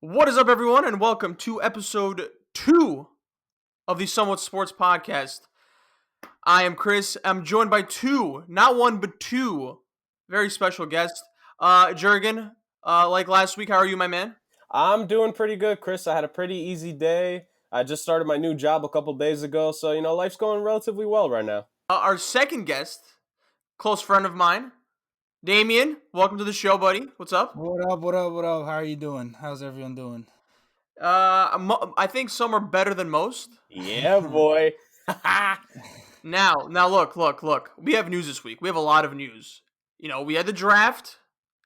What is up, everyone, and welcome to episode 2 of the Somewhat Sports Podcast. I am Chris. I'm joined by two, not one, but two very special guests. Jurgen, like last week, how are you, my man? I'm doing pretty good, Chris. I had a pretty easy day. I just started my new job a couple days ago, so, life's going relatively well right now. Our second guest, close friend of mine, Damian. Welcome to the show, buddy. What's up? What up? What up? What up? How are you doing? How's everyone doing? I think some are better than most. Yeah, boy. Now, look. We have news this week. We have a lot of news. We had the draft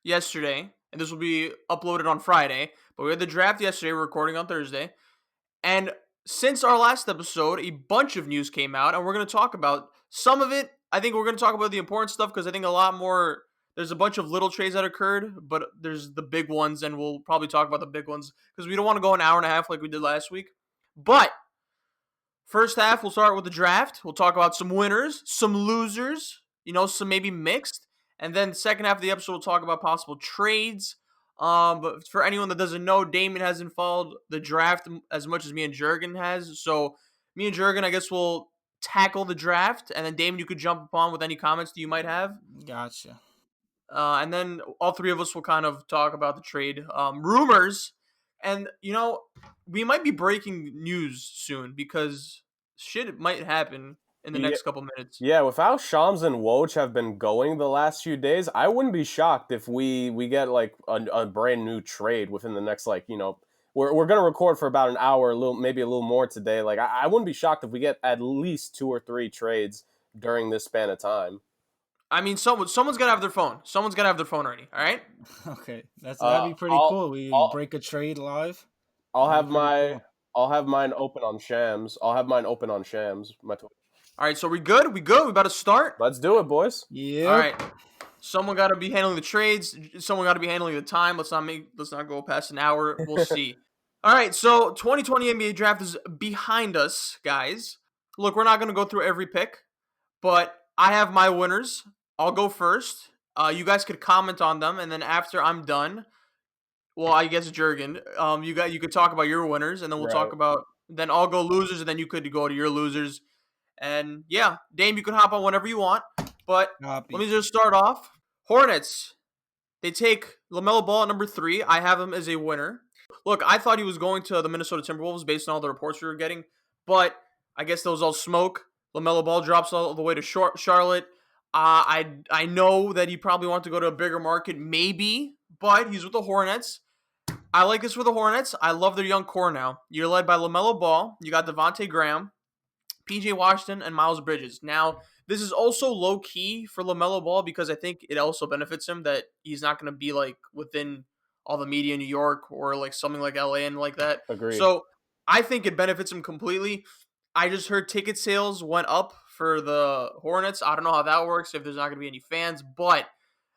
yesterday, and this will be uploaded on Friday. But we had the draft yesterday. We're recording on Thursday. And since our last episode, a bunch of news came out, and we're going to talk about some of it. I think we're going to talk about the important stuff because I think a lot more. There's a bunch of little trades that occurred, but there's the big ones, and we'll probably talk about the big ones because we don't want to go an hour and a half like we did last week. But first half, we'll start with the draft. We'll talk about some winners, some losers, some maybe mixed. And then the second half of the episode, we'll talk about possible trades. But for anyone that doesn't know, Damian hasn't followed the draft as much as me and Jurgen has. So me and Jurgen, I guess we'll tackle the draft. And then Damian, you could jump upon with any comments that you might have. Gotcha. And then all three of us will kind of talk about the trade rumors. And, we might be breaking news soon because shit might happen in the next couple minutes. Yeah, with how Shams and Woj have been going the last few days, I wouldn't be shocked if we get like a brand new trade within the next we're going to record for about an hour, maybe a little more today. Like I wouldn't be shocked if we get at least 2 or 3 trades during this span of time. I mean, someone's got to have their phone. Someone's got to have their phone ready, all right? Okay, that'd be pretty cool. We break a trade live. I'll have mine open on Shams. My Twitter. All right, so we good? We about to start? Let's do it, boys. Yeah. All right. Someone got to be handling the trades. Someone got to be handling the time. Let's not go past an hour. We'll see. All right, so 2020 NBA draft is behind us, guys. Look, we're not going to go through every pick, but I have my winners. I'll go first. You guys could comment on them, and then after I'm done, well, I guess Jurgen, you could talk about your winners, and then we'll talk about. Then I'll go losers, and then you could go to your losers. And yeah, Dame, you can hop on whenever you want. But let me just start off. Hornets. They take LaMelo Ball at number 3. I have him as a winner. Look, I thought he was going to the Minnesota Timberwolves based on all the reports we were getting, but I guess that was all smoke. LaMelo Ball drops all the way to Charlotte. I know that he probably wants to go to a bigger market, maybe, but he's with the Hornets. I like this for the Hornets. I love their young core now. You're led by LaMelo Ball. You got Devontae Graham, PJ Washington, and Miles Bridges. Now, this is also low-key for LaMelo Ball because I think it also benefits him that he's not going to be like within all the media in New York or like something like LA and like that. Agreed. So I think it benefits him completely. I just heard ticket sales went up for the Hornets. I don't know how that works, if there's not going to be any fans, but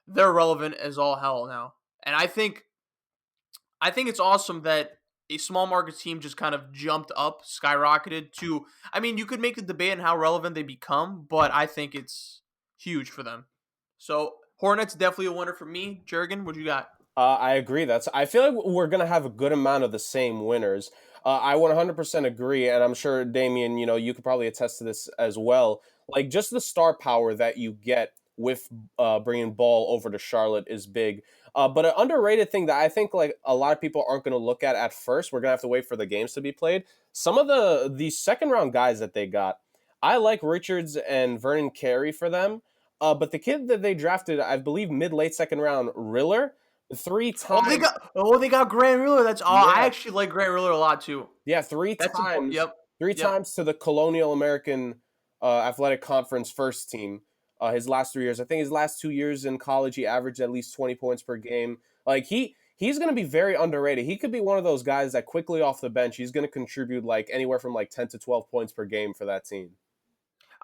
they're relevant as all hell now. And I think it's awesome that a small market team just kind of jumped up, skyrocketed to, I mean, you could make the debate on how relevant they become, but I think it's huge for them. So Hornets definitely a winner for me. Jurgen, what you got? I agree. I feel like we're going to have a good amount of the same winners. I 100% agree, and I'm sure, Damian, you could probably attest to this as well. Like, just the star power that you get with bringing Ball over to Charlotte is big. But an underrated thing that I think like a lot of people aren't going to look at first, we're going to have to wait for the games to be played. Some of the second-round guys that they got, I like Richards and Vernon Carey for them. But the kid that they drafted, I believe, mid-late second round, Riller, 3 times. They got Grant Riller. That's all. Yeah. I actually like Grant Riller a lot too. Yeah, 3 times. Three times to the Colonial American Athletic Conference first team. His last 3 years. I think his last 2 years in college, he averaged at least 20 points per game. Like he's going to be very underrated. He could be one of those guys that quickly off the bench, he's going to contribute like anywhere from like 10 to 12 points per game for that team.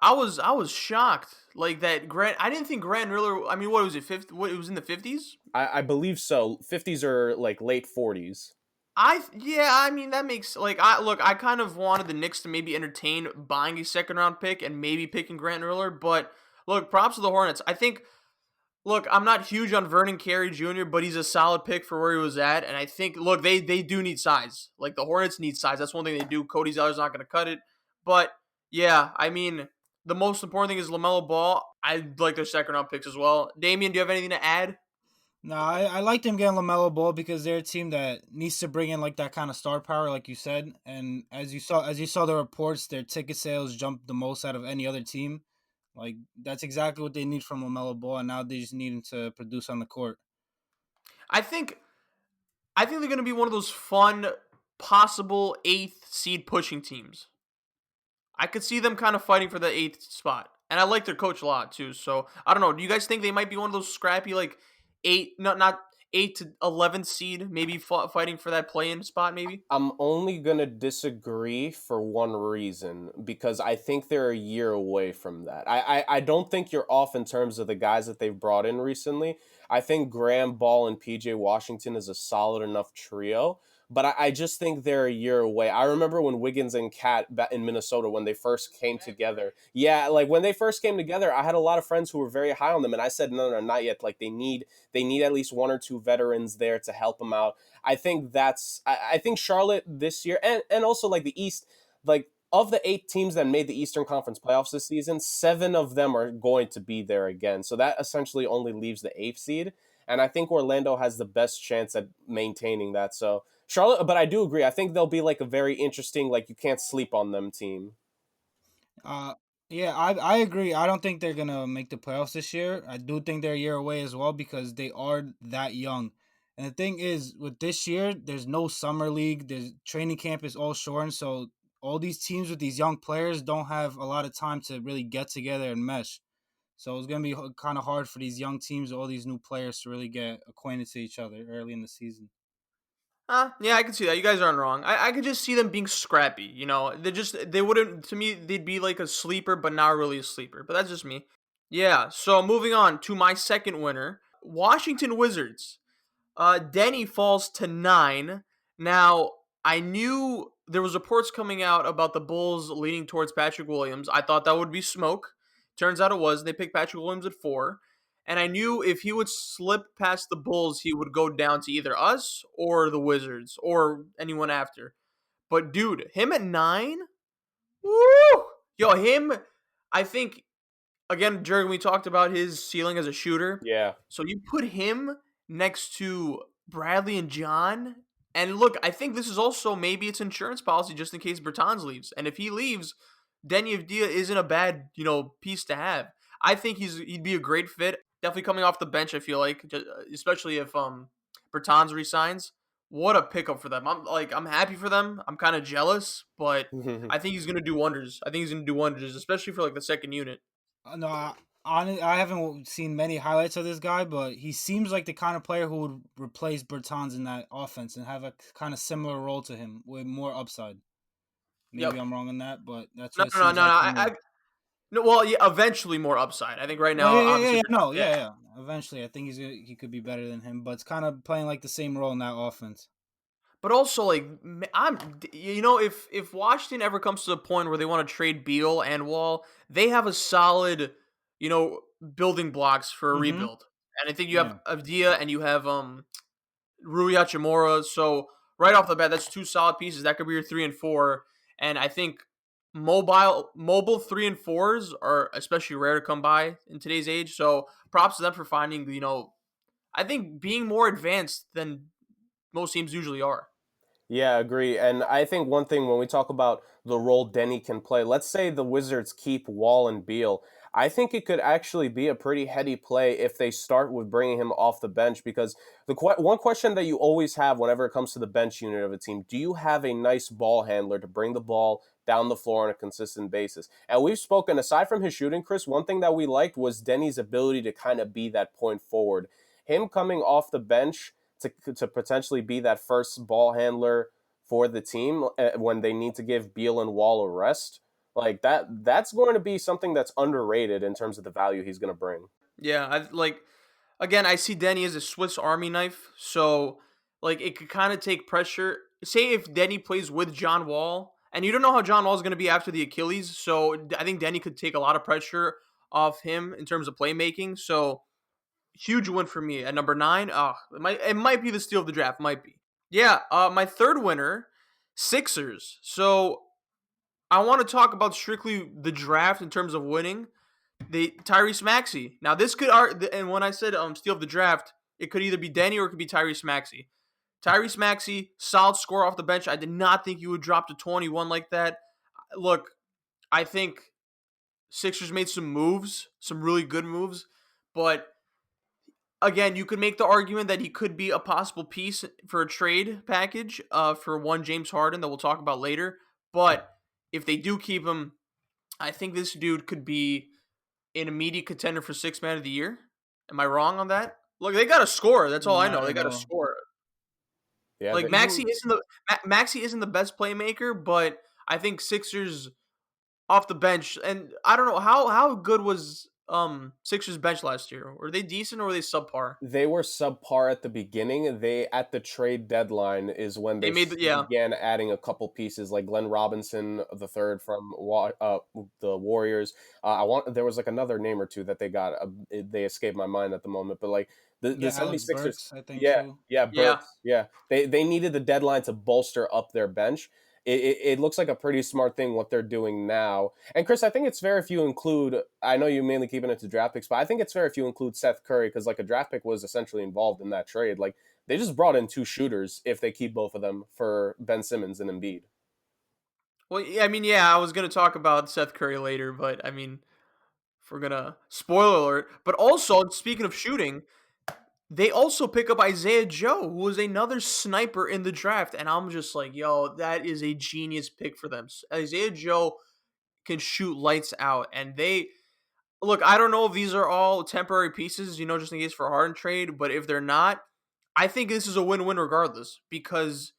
I was shocked like that. I didn't think Grant Riller. I mean, what was it? It was in the 50s. I believe so. 50s or like late 40s. I mean that makes I kind of wanted the Knicks to maybe entertain buying a second round pick and maybe picking Grant Riller, but look, props to the Hornets. I think Look, I'm not huge on Vernon Carey Jr., but he's a solid pick for where he was at. And I think, look, they do need size. Like, the Hornets need size. That's one thing they do. Cody Zeller's not going to cut it. But, yeah, I mean, the most important thing is LaMelo Ball. I like their second-round picks as well. Damian, do you have anything to add? No, I like them getting LaMelo Ball because they're a team that needs to bring in like that kind of star power, like you said. And as you saw the reports, their ticket sales jumped the most out of any other team. Like that's exactly what they need from LaMelo Ball, and now they just need him to produce on the court. I think they're going to be one of those fun, possible 8th seed pushing teams. I could see them kind of fighting for the 8th spot. And I like their coach a lot, too. So, I don't know. Do you guys think they might be one of those scrappy, like, 8, not 8 to 11th seed, maybe fighting for that play-in spot, maybe? I'm only going to disagree for one reason, because I think they're a year away from that. I don't think you're off in terms of the guys that they've brought in recently. I think Graham, Ball, and PJ Washington is a solid enough trio. But I just think they're a year away. I remember when Wiggins and Cat in Minnesota, when they first came together. Yeah, like when they first came together, I had a lot of friends who were very high on them. And I said, no, not yet. Like they need at least 1 or 2 veterans there to help them out. I think I think Charlotte this year, and also like the East, like of the 8 teams that made the Eastern Conference playoffs this season, 7 of them are going to be there again. So that essentially only leaves the 8th seed. And I think Orlando has the best chance at maintaining that. So Charlotte, but I do agree. I think they'll be like a very interesting, like you can't sleep on them team. Uh, yeah, I agree. I don't think they're gonna make the playoffs this year. I do think they're a year away as well because they are that young. And the thing is, with this year, there's no summer league. There's training camp is all shortened, so all these teams with these young players don't have a lot of time to really get together and mesh. So it's gonna be kind of hard for these young teams, all these new players, to really get acquainted to each other early in the season. Yeah, I can see that. You guys aren't wrong. I could just see them being scrappy. They wouldn't, to me, they'd be like a sleeper, but not really a sleeper. But that's just me. Yeah, so moving on to my second winner, Washington Wizards. Denny falls to 9. Now, I knew there was reports coming out about the Bulls leaning towards Patrick Williams. I thought that would be smoke. Turns out it was. They picked Patrick Williams at 4. And I knew if he would slip past the Bulls, he would go down to either us or the Wizards or anyone after. But dude, him at 9? Woo! Yo, him, I think, again, Jurgen, we talked about his ceiling as a shooter. Yeah. So you put him next to Bradley and John. And look, I think this is also maybe it's insurance policy just in case Bertans leaves. And if he leaves, Denny Avdia isn't a bad, piece to have. I think he'd be a great fit. Definitely coming off the bench, I feel like, especially if Bertans resigns. What a pickup for them. I'm happy for them. I'm kind of jealous, but I think he's gonna do wonders. Especially for like the second unit. No, I haven't seen many highlights of this guy, but he seems like the kind of player who would replace Bertans in that offense and have a kind of similar role to him with more upside. Maybe I'm wrong on that, but that's what No. Well, yeah, eventually more upside. I think right now, yeah. Eventually, I think he could be better than him, but it's kind of playing like the same role in that offense. But also, like, if Washington ever comes to the point where they want to trade Beal and Wall, they have a solid, building blocks for a rebuild. And I think you have Avdia and you have Rui Hachimura. So right off the bat, that's 2 solid pieces. That could be your 3 and 4. And I think mobile 3 and 4s are especially rare to come by in today's age. So props to them for finding, I think being more advanced than most teams usually are. Yeah, agree. And I think one thing when we talk about the role Denny can play, let's say the Wizards keep Wall and Beal. I think it could actually be a pretty heady play if they start with bringing him off the bench, because one question that you always have whenever it comes to the bench unit of a team, do you have a nice ball handler to bring the ball down the floor on a consistent basis? And we've spoken, aside from his shooting, Chris, one thing that we liked was Denny's ability to kind of be that point forward. Him coming off the bench to potentially be that first ball handler for the team when they need to give Beal and Wall a rest, like that's going to be something that's underrated in terms of the value he's going to bring. Yeah, I see Denny as a Swiss Army knife, so like it could kind of take pressure. Say if Denny plays with John Wall, and you don't know how John Wall is going to be after the Achilles, so I think Denny could take a lot of pressure off him in terms of playmaking. So huge win for me at number 9. It might be the steal of the draft. Might be. Yeah. My third winner, Sixers. So I want to talk about strictly the draft in terms of winning. The Tyrese Maxey. Now this could and when I said steal of the draft, it could either be Denny or it could be Tyrese Maxey. Tyrese Maxey, solid score off the bench. I did not think he would drop to 21 like that. Look, I think Sixers made some moves, some really good moves, but again, you could make the argument that he could be a possible piece for a trade package for one James Harden that we'll talk about later. But if they do keep him, I think this dude could be an immediate contender for Sixth Man of the Year. Am I wrong on that? Look, they got a score. That's all I know. Not They at got a all. score. Yeah, Like You Maxey isn't the best playmaker, but I think Sixers off the bench, and I don't know how good was Sixers bench last year. Were they decent or were they subpar? they were subpar at the beginning. They at the trade deadline is when They they made yeah. began adding a couple pieces, like Glenn Robinson the third from the Warriors. There was like another name or two that they got. They escaped my mind at the moment, but like the get Alex 76ers. Burks, I think Yeah, too. yeah, Yeah. Burks. Yeah, they needed the deadline to bolster up their bench. It looks like a pretty smart thing what they're doing now. And Chris, I think it's fair if you include, I know you mainly keeping it to draft picks, but I think it's fair if you include Seth Curry because like a draft pick was essentially involved in that trade. Like they just brought in 2 shooters if they keep both of them for Ben Simmons and Embiid. Well, yeah, I mean, yeah, I was gonna talk about Seth Curry later, but I mean, if we're gonna spoiler alert. But also, speaking of shooting, they also pick up Isaiah Joe, who was another sniper in the draft, and I'm just like, yo, that is a genius pick for them. Isaiah Joe can shoot lights out, and they look. I don't know if these are all temporary pieces, just in case for a Harden trade, but if they're not, I think this is a win-win regardless because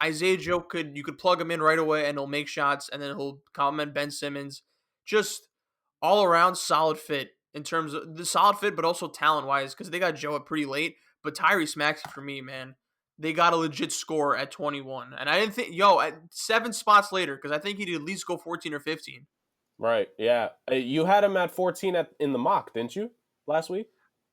Isaiah Joe you could plug him in right away and he'll make shots, and then he'll compliment Ben Simmons. Just all around solid fit in terms of the solid fit, but also talent wise because they got Joe up pretty late. But Tyrese Maxey for me, man, they got a legit score at 21, and I didn't think at 7 spots later because I think he'd at least go 14 or 15. Right. Yeah. You had him at 14 in the mock, didn't you? Last week?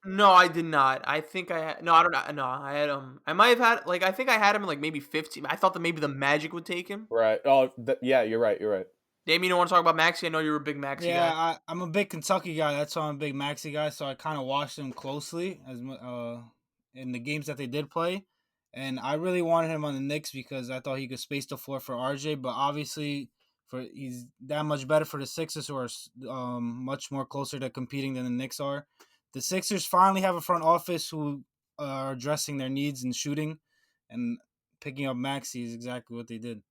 No, I did not. I think I had no. I don't know. No, I had him. I might have had I think I had him in like maybe 15. I thought that maybe the Magic would take him. Right. Oh, yeah, you're right. You're right. Damian, you want to talk about Maxey? I know you're a big Maxey guy. Yeah, I'm a big Kentucky guy. That's why I'm a big Maxey guy. So I kind of watched him closely in the games that they did play, and I really wanted him on the Knicks because I thought he could space the floor for RJ. But obviously, he's that much better for the Sixers, who are much more closer to competing than the Knicks are. The Sixers finally have a front office who are addressing their needs in shooting, and picking up Maxey is exactly what they did.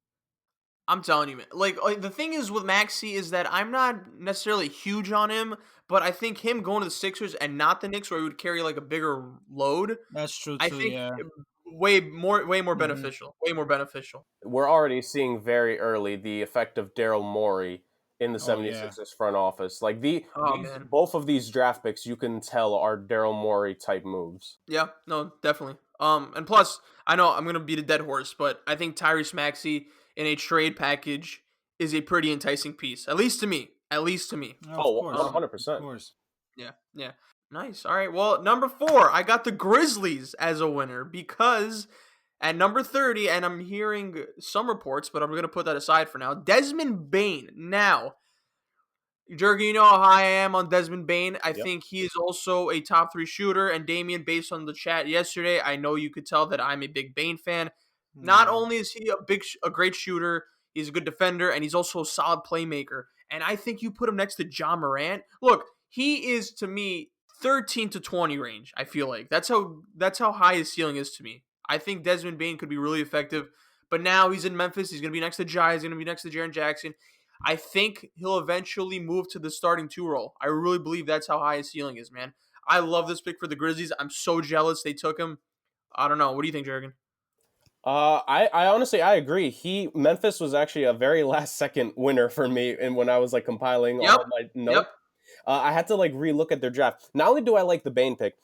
I'm telling you, man. Like the thing is with Maxey is that I'm not necessarily huge on him, but I think him going to the Sixers and not the Knicks, where he would carry like a bigger load, That's true I too. think Yeah. way more Mhm. beneficial. Way more beneficial. We're already seeing very early the effect of Daryl Morey in the Oh yeah. 76ers front office. Like Oh man. both of these draft picks you can tell are Daryl Morey type moves. Yeah, no, definitely. And plus, I know I'm gonna beat a dead horse, but I think Tyrese Maxey in a trade package is a pretty enticing piece, at least to me. At least to me. Of Oh, course. 100%. Of course. Yeah, yeah. Nice. All right. Well, number 4, I got the Grizzlies as a winner because at number 30, and I'm hearing some reports, but I'm going to put that aside for now. Desmond Bane. Now, Jurgen, you know how high I am on Desmond Bane. I Yep. think he is also a top 3 shooter. And Damian, based on the chat yesterday, I know you could tell that I'm a big Bane fan. Not Yeah. only is he a great shooter, he's a good defender, and he's also a solid playmaker. And I think you put him next to John Morant. Look, he is to me 13 to 20 range. I feel like that's how high his ceiling is to me. I think Desmond Bane could be really effective, but now he's in Memphis. He's gonna be next to Jai. He's gonna be next to Jaren Jackson. I think he'll eventually move to the starting 2 role. I really believe that's how high his ceiling is, man. I love this pick for the Grizzlies. I'm so jealous they took him. I don't know. What do you think, Jurgen? I honestly I agree. Memphis was actually a very last second winner for me, and when I was like compiling Yep. all my notes, Yep. I had to like relook at their draft. Not only do I like the Bane pick,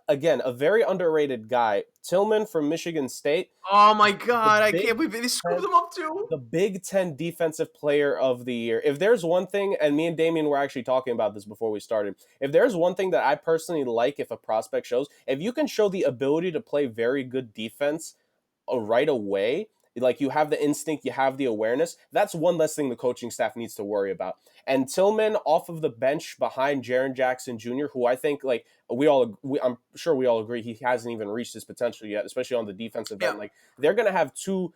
Again, a very underrated guy, Tillman from Michigan State. Oh my The God, I Big can't believe they scooped Ten, him up too. the Big Ten Defensive Player of the Year. If there's one thing, and me and Damian were actually talking about this before we started, if there's one thing that I personally like, if a prospect shows, if you can show the ability to play very good defense right away, like you have the instinct, you have the awareness, that's one less thing the coaching staff needs to worry about. And Tillman off of the bench behind Jaren Jackson Jr., who I think, like, I'm sure we all agree he hasn't even reached his potential yet, especially on the defensive end. Like, they're going to have two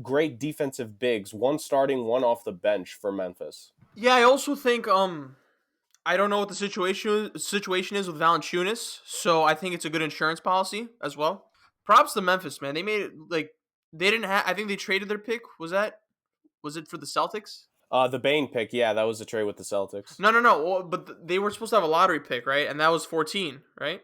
great defensive bigs, one starting, one off the bench for Memphis. Yeah, I also think I don't know what the situation is with Valanciunas, so I think it's a good insurance policy as well. Props to Memphis, man. They made it like they didn't have. I think they traded their pick. Was it for the Celtics? The Bane pick, yeah, that was a trade with the Celtics. No. Well, but they were supposed to have a lottery pick, right? And that was 14, right?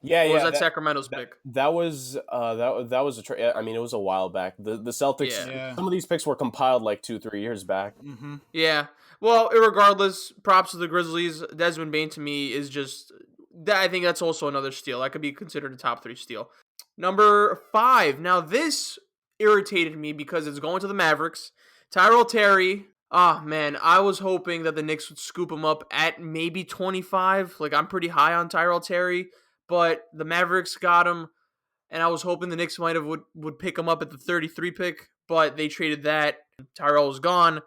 Yeah, Or was that Sacramento's pick? That was that was a trade. I mean, it was a while back. The Celtics. Yeah. Some of these picks were compiled like 2-3 years back. Mm-hmm. Yeah. Well, regardless, props to the Grizzlies. Desmond Bane to me is just. I think that's also another steal. That could be considered a top 3 steal. Number 5. Now this irritated me because it's going to the Mavericks. Tyrell Terry. Ah, man, I was hoping that the Knicks would scoop him up at maybe 25. Like, I'm pretty high on Tyrell Terry, but the Mavericks got him, and I was hoping the Knicks would pick him up at the 33 pick, but they traded that. Tyrell was gone.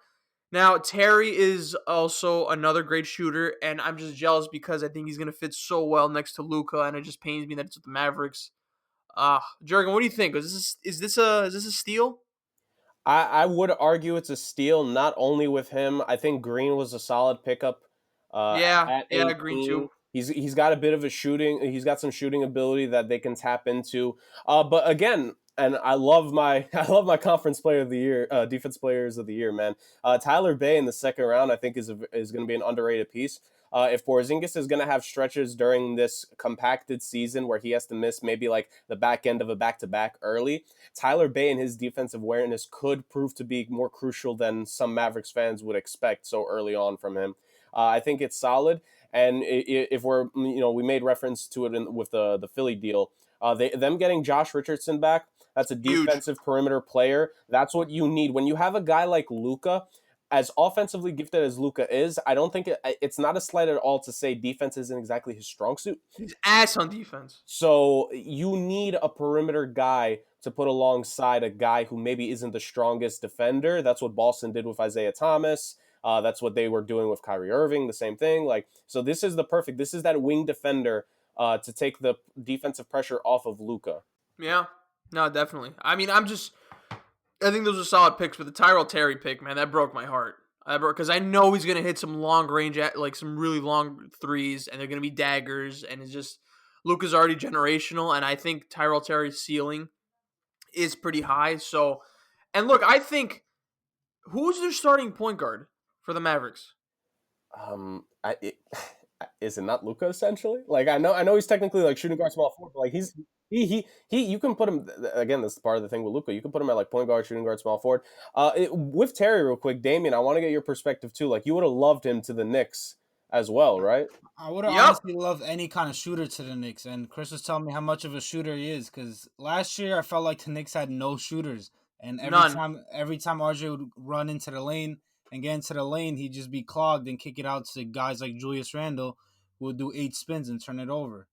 Now, Terry is also another great shooter, and I'm just jealous because I think he's going to fit so well next to Luka, and it just pains me that it's with the Mavericks. Jurgen, what do you think? Is this a steal? I would argue it's a steal, not only with him. I think Green was a solid pickup. At 18. Green too. He's got a bit of a shooting. He's got some shooting ability that they can tap into. But again, and I love my conference player of the year, defense players of the year, man. Tyler Bay in the second round, I think is going to be an underrated piece. If Porzingis is going to have stretches during this compacted season where he has to miss maybe like the back end of a back-to-back early, Tyler Bay and his defensive awareness could prove to be more crucial than some Mavericks fans would expect so early on from him. I think it's solid. And if we're, we made reference to it with the Philly deal, them getting Josh Richardson back, that's a defensive perimeter player. That's what you need. When you have a guy like Luka, as offensively gifted as Luka is, I don't think it's not a slight at all to say defense isn't exactly his strong suit. He's ass on defense. So you need a perimeter guy to put alongside a guy who maybe isn't the strongest defender. That's what Boston did with Isaiah Thomas. That's what they were doing with Kyrie Irving, the same thing. So this is that wing defender to take the defensive pressure off of Luka. Yeah, no, definitely. I mean, I think those are solid picks, but the Tyrell Terry pick, man, that broke my heart. Because I know he's going to hit some long range, like some really long threes, and they're going to be daggers, and it's just, Luka's already generational, and I think Tyrell Terry's ceiling is pretty high. So, and look, I think, who's their starting point guard for the Mavericks? Is it not Luka essentially? Like I know he's technically like shooting guard, small forward, but like he you can put him again. This is part of the thing with Luka. You can put him at like point guard, shooting guard, small forward. With Terry, real quick, Damian, I want to get your perspective too. Like you would have loved him to the Knicks as well, right? I would have honestly loved any kind of shooter to the Knicks, and Chris was telling me how much of a shooter he is. Because last year I felt like the Knicks had no shooters, and every time RJ would run into the lane and get into the lane, he'd just be clogged and kick it out to guys like Julius Randle, who would do 8 spins and turn it over.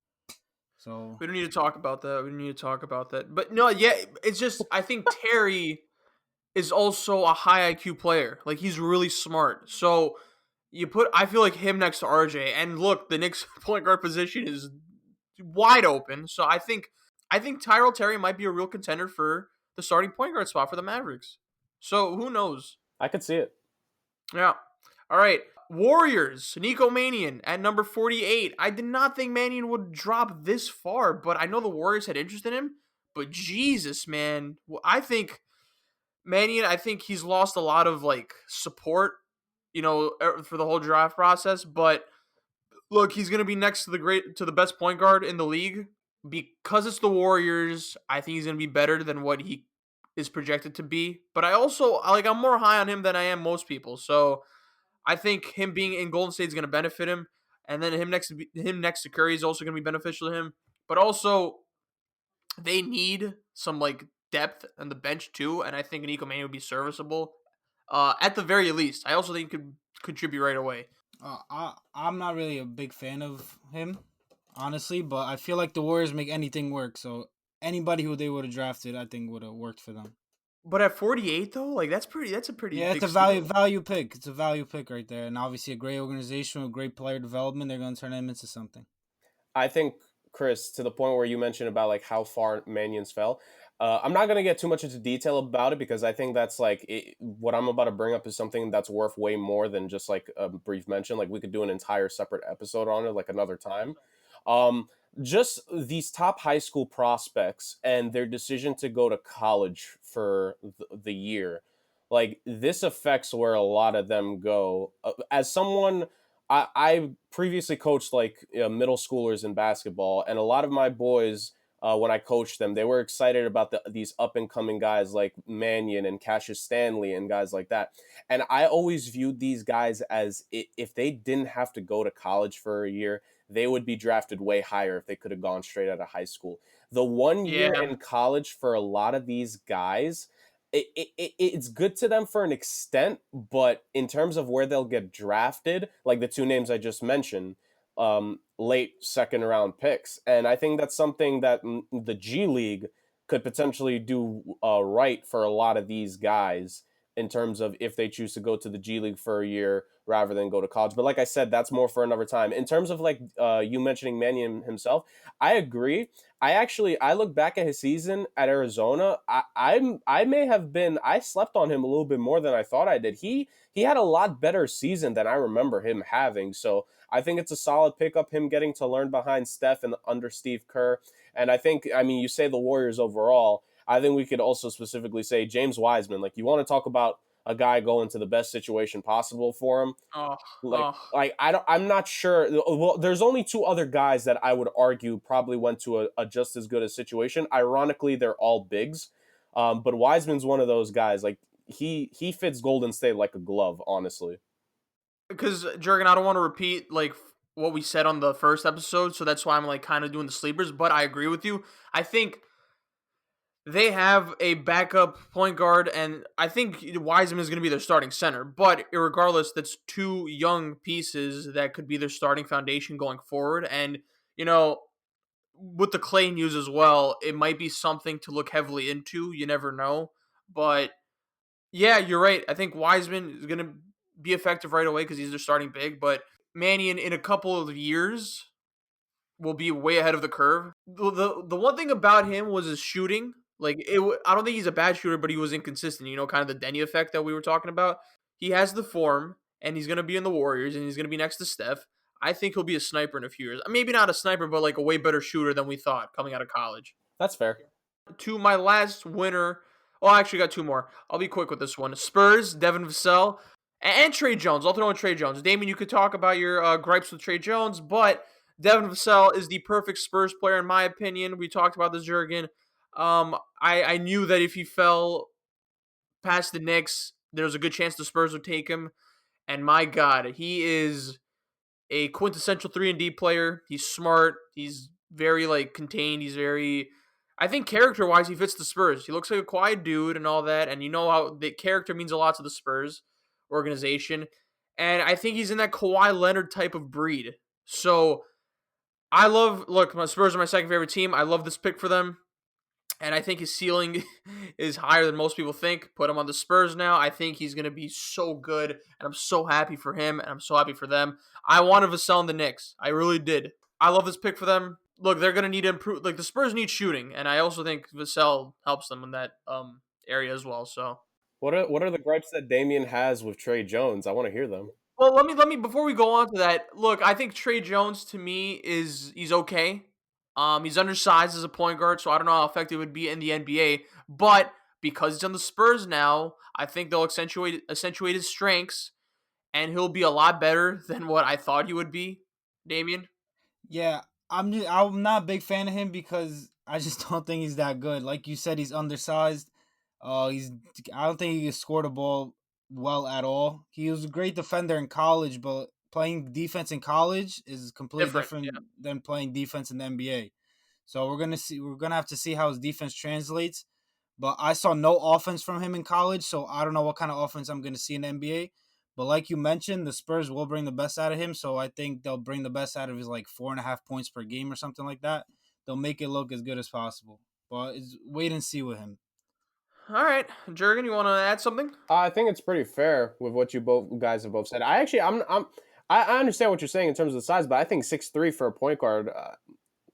So we don't need to talk about that. But no, yeah, it's just I think Terry is also a high IQ player. Like he's really smart. So I feel like him next to RJ, and look, the Knicks point guard position is wide open. So I think Tyrell Terry might be a real contender for the starting point guard spot for the Mavericks. So who knows? I could see it. Yeah. All right. Warriors, Nico Mannion at number 48. I did not think Mannion would drop this far, but I know the Warriors had interest in him. But Jesus, man. I think Mannion, he's lost a lot of like support, for the whole draft process. But look, he's gonna be next to the best point guard in the league. Because it's the Warriors, I think he's gonna be better than what he is projected to be. But I also I'm more high on him than I am most people. So I think him being in Golden State is going to benefit him, and then him next to Curry is also going to be beneficial to him. but also they need some like depth on the bench too, and I think Nico Mannion would be serviceable. At the very least, I also think he could contribute right away. I'm not really a big fan of him, honestly, but I feel like the Warriors make anything work. So anybody who they would have drafted, I think would have worked for them. But at 48 though, like that's a pretty Yeah, it's big a steal. value pick. It's a value pick right there, and obviously a great organization with great player development. They're going to turn him into something. I think, Chris, to the point where you mentioned about like how far Mannion's fell, I'm not gonna get too much into detail about it because I think that's like what I'm about to bring up is something that's worth way more than just like a brief mention. Like we could do an entire separate episode on it, like another time. Um, just these top high school prospects and their decision to go to college for the year, like this affects where a lot of them go. As someone I previously coached like middle schoolers in basketball, and a lot of my boys, when I coached them, they were excited about these up and coming guys like Mannion and Cassius Stanley and guys like that. And I always viewed these guys as if they didn't have to go to college for a year, they would be drafted way higher if they could have gone straight out of high school. The 1 year Yeah, in college for a lot of these guys, it's good to them for an extent, but in terms of where they'll get drafted, like the two names I just mentioned, late second round picks. And I think that's something that the G League could potentially do right for a lot of these guys in terms of if they choose to go to the G League for a year rather than go to college. But like I said, that's more for another time. In terms of like you mentioning Mannion himself, I agree. I look back at his season at Arizona. I slept on him a little bit more than I thought I did. He had a lot better season than I remember him having. So I think it's a solid pickup, him getting to learn behind Steph and under Steve Kerr. And I mean, you say the Warriors overall. I think we could also specifically say James Wiseman. Like, you want to talk about a guy going to the best situation possible for him. oh, Like, oh. I'm not sure. Well, there's only two other guys that I would argue probably went to a just as good a situation. Ironically, they're all bigs, but Wiseman's one of those guys. Like he fits Golden State like a glove, honestly. Because Jurgen, I don't want to repeat like what we said on the first episode, so that's why I'm like kind of doing the sleepers. But I agree with you. I think they have a backup point guard, and I think Wiseman is going to be their starting center. But regardless, that's two young pieces that could be their starting foundation going forward. And you know, with the Clay news as well, it might be something to look heavily into. You never know, but yeah, you're right. I think Wiseman is going to be effective right away because he's their starting big. But Mannion, in a couple of years, will be way ahead of the curve. The one thing about him was his shooting. Like I don't think he's a bad shooter, but he was inconsistent. You know, kind of the Denny effect that we were talking about. He has the form, and he's going to be in the Warriors, and he's going to be next to Steph. I think he'll be a sniper in a few years. Maybe not a sniper, but like a way better shooter than we thought coming out of college. That's fair. To my last winner. Oh, I actually got two more. I'll be quick with this one. Spurs, Devin Vassell, and Trey Jones. I'll throw in Trey Jones. Damian, you could talk about your gripes with Trey Jones, but Devin Vassell is the perfect Spurs player in my opinion. We talked about this, Jurgen. I knew that if he fell past the Knicks, there's a good chance the Spurs would take him. And my God, he is a quintessential 3-and-D player. He's smart. He's very like contained. He's very, I think character-wise, he fits the Spurs. He looks like a quiet dude and all that, and you know how the character means a lot to the Spurs organization. And I think he's in that Kawhi Leonard type of breed. So look, my Spurs are my second favorite team. I love this pick for them. And I think his ceiling is higher than most people think. Put him on the Spurs now. I think he's going to be so good, and I'm so happy for him, and I'm so happy for them. I wanted Vassell in the Knicks. I really did. I love this pick for them. Look, they're going to need to improve. Like, the Spurs need shooting, and I also think Vassell helps them in that area as well. So, What are the gripes that Damian has with Trey Jones? I want to hear them. well, let me before we go on to that. Look, I think Trey Jones to me he's okay. He's undersized as a point guard, so I don't know how effective it would be in the NBA. But because he's on the Spurs now, I think they'll accentuate his strengths, and he'll be a lot better than what I thought he would be. Damian. Yeah, I'm not a big fan of him because I just don't think he's that good. Like you said, he's undersized. He's I don't think he can score the ball well at all. He was a great defender in college, but playing defense in college is completely Different, different yeah. than playing defense in the NBA. So we're gonna have to see how his defense translates. But I saw no offense from him in college, so I don't know what kind of offense I'm gonna see in the NBA. But like you mentioned, the Spurs will bring the best out of him, so I think they'll bring the best out of his like 4.5 points per game or something like that. They'll make it look as good as possible. But it's wait and see with him. All right, Jurgen, you want to add something? I think it's pretty fair with what you both guys have both said. I understand what you're saying in terms of the size, but I think 6'3" for a point guard.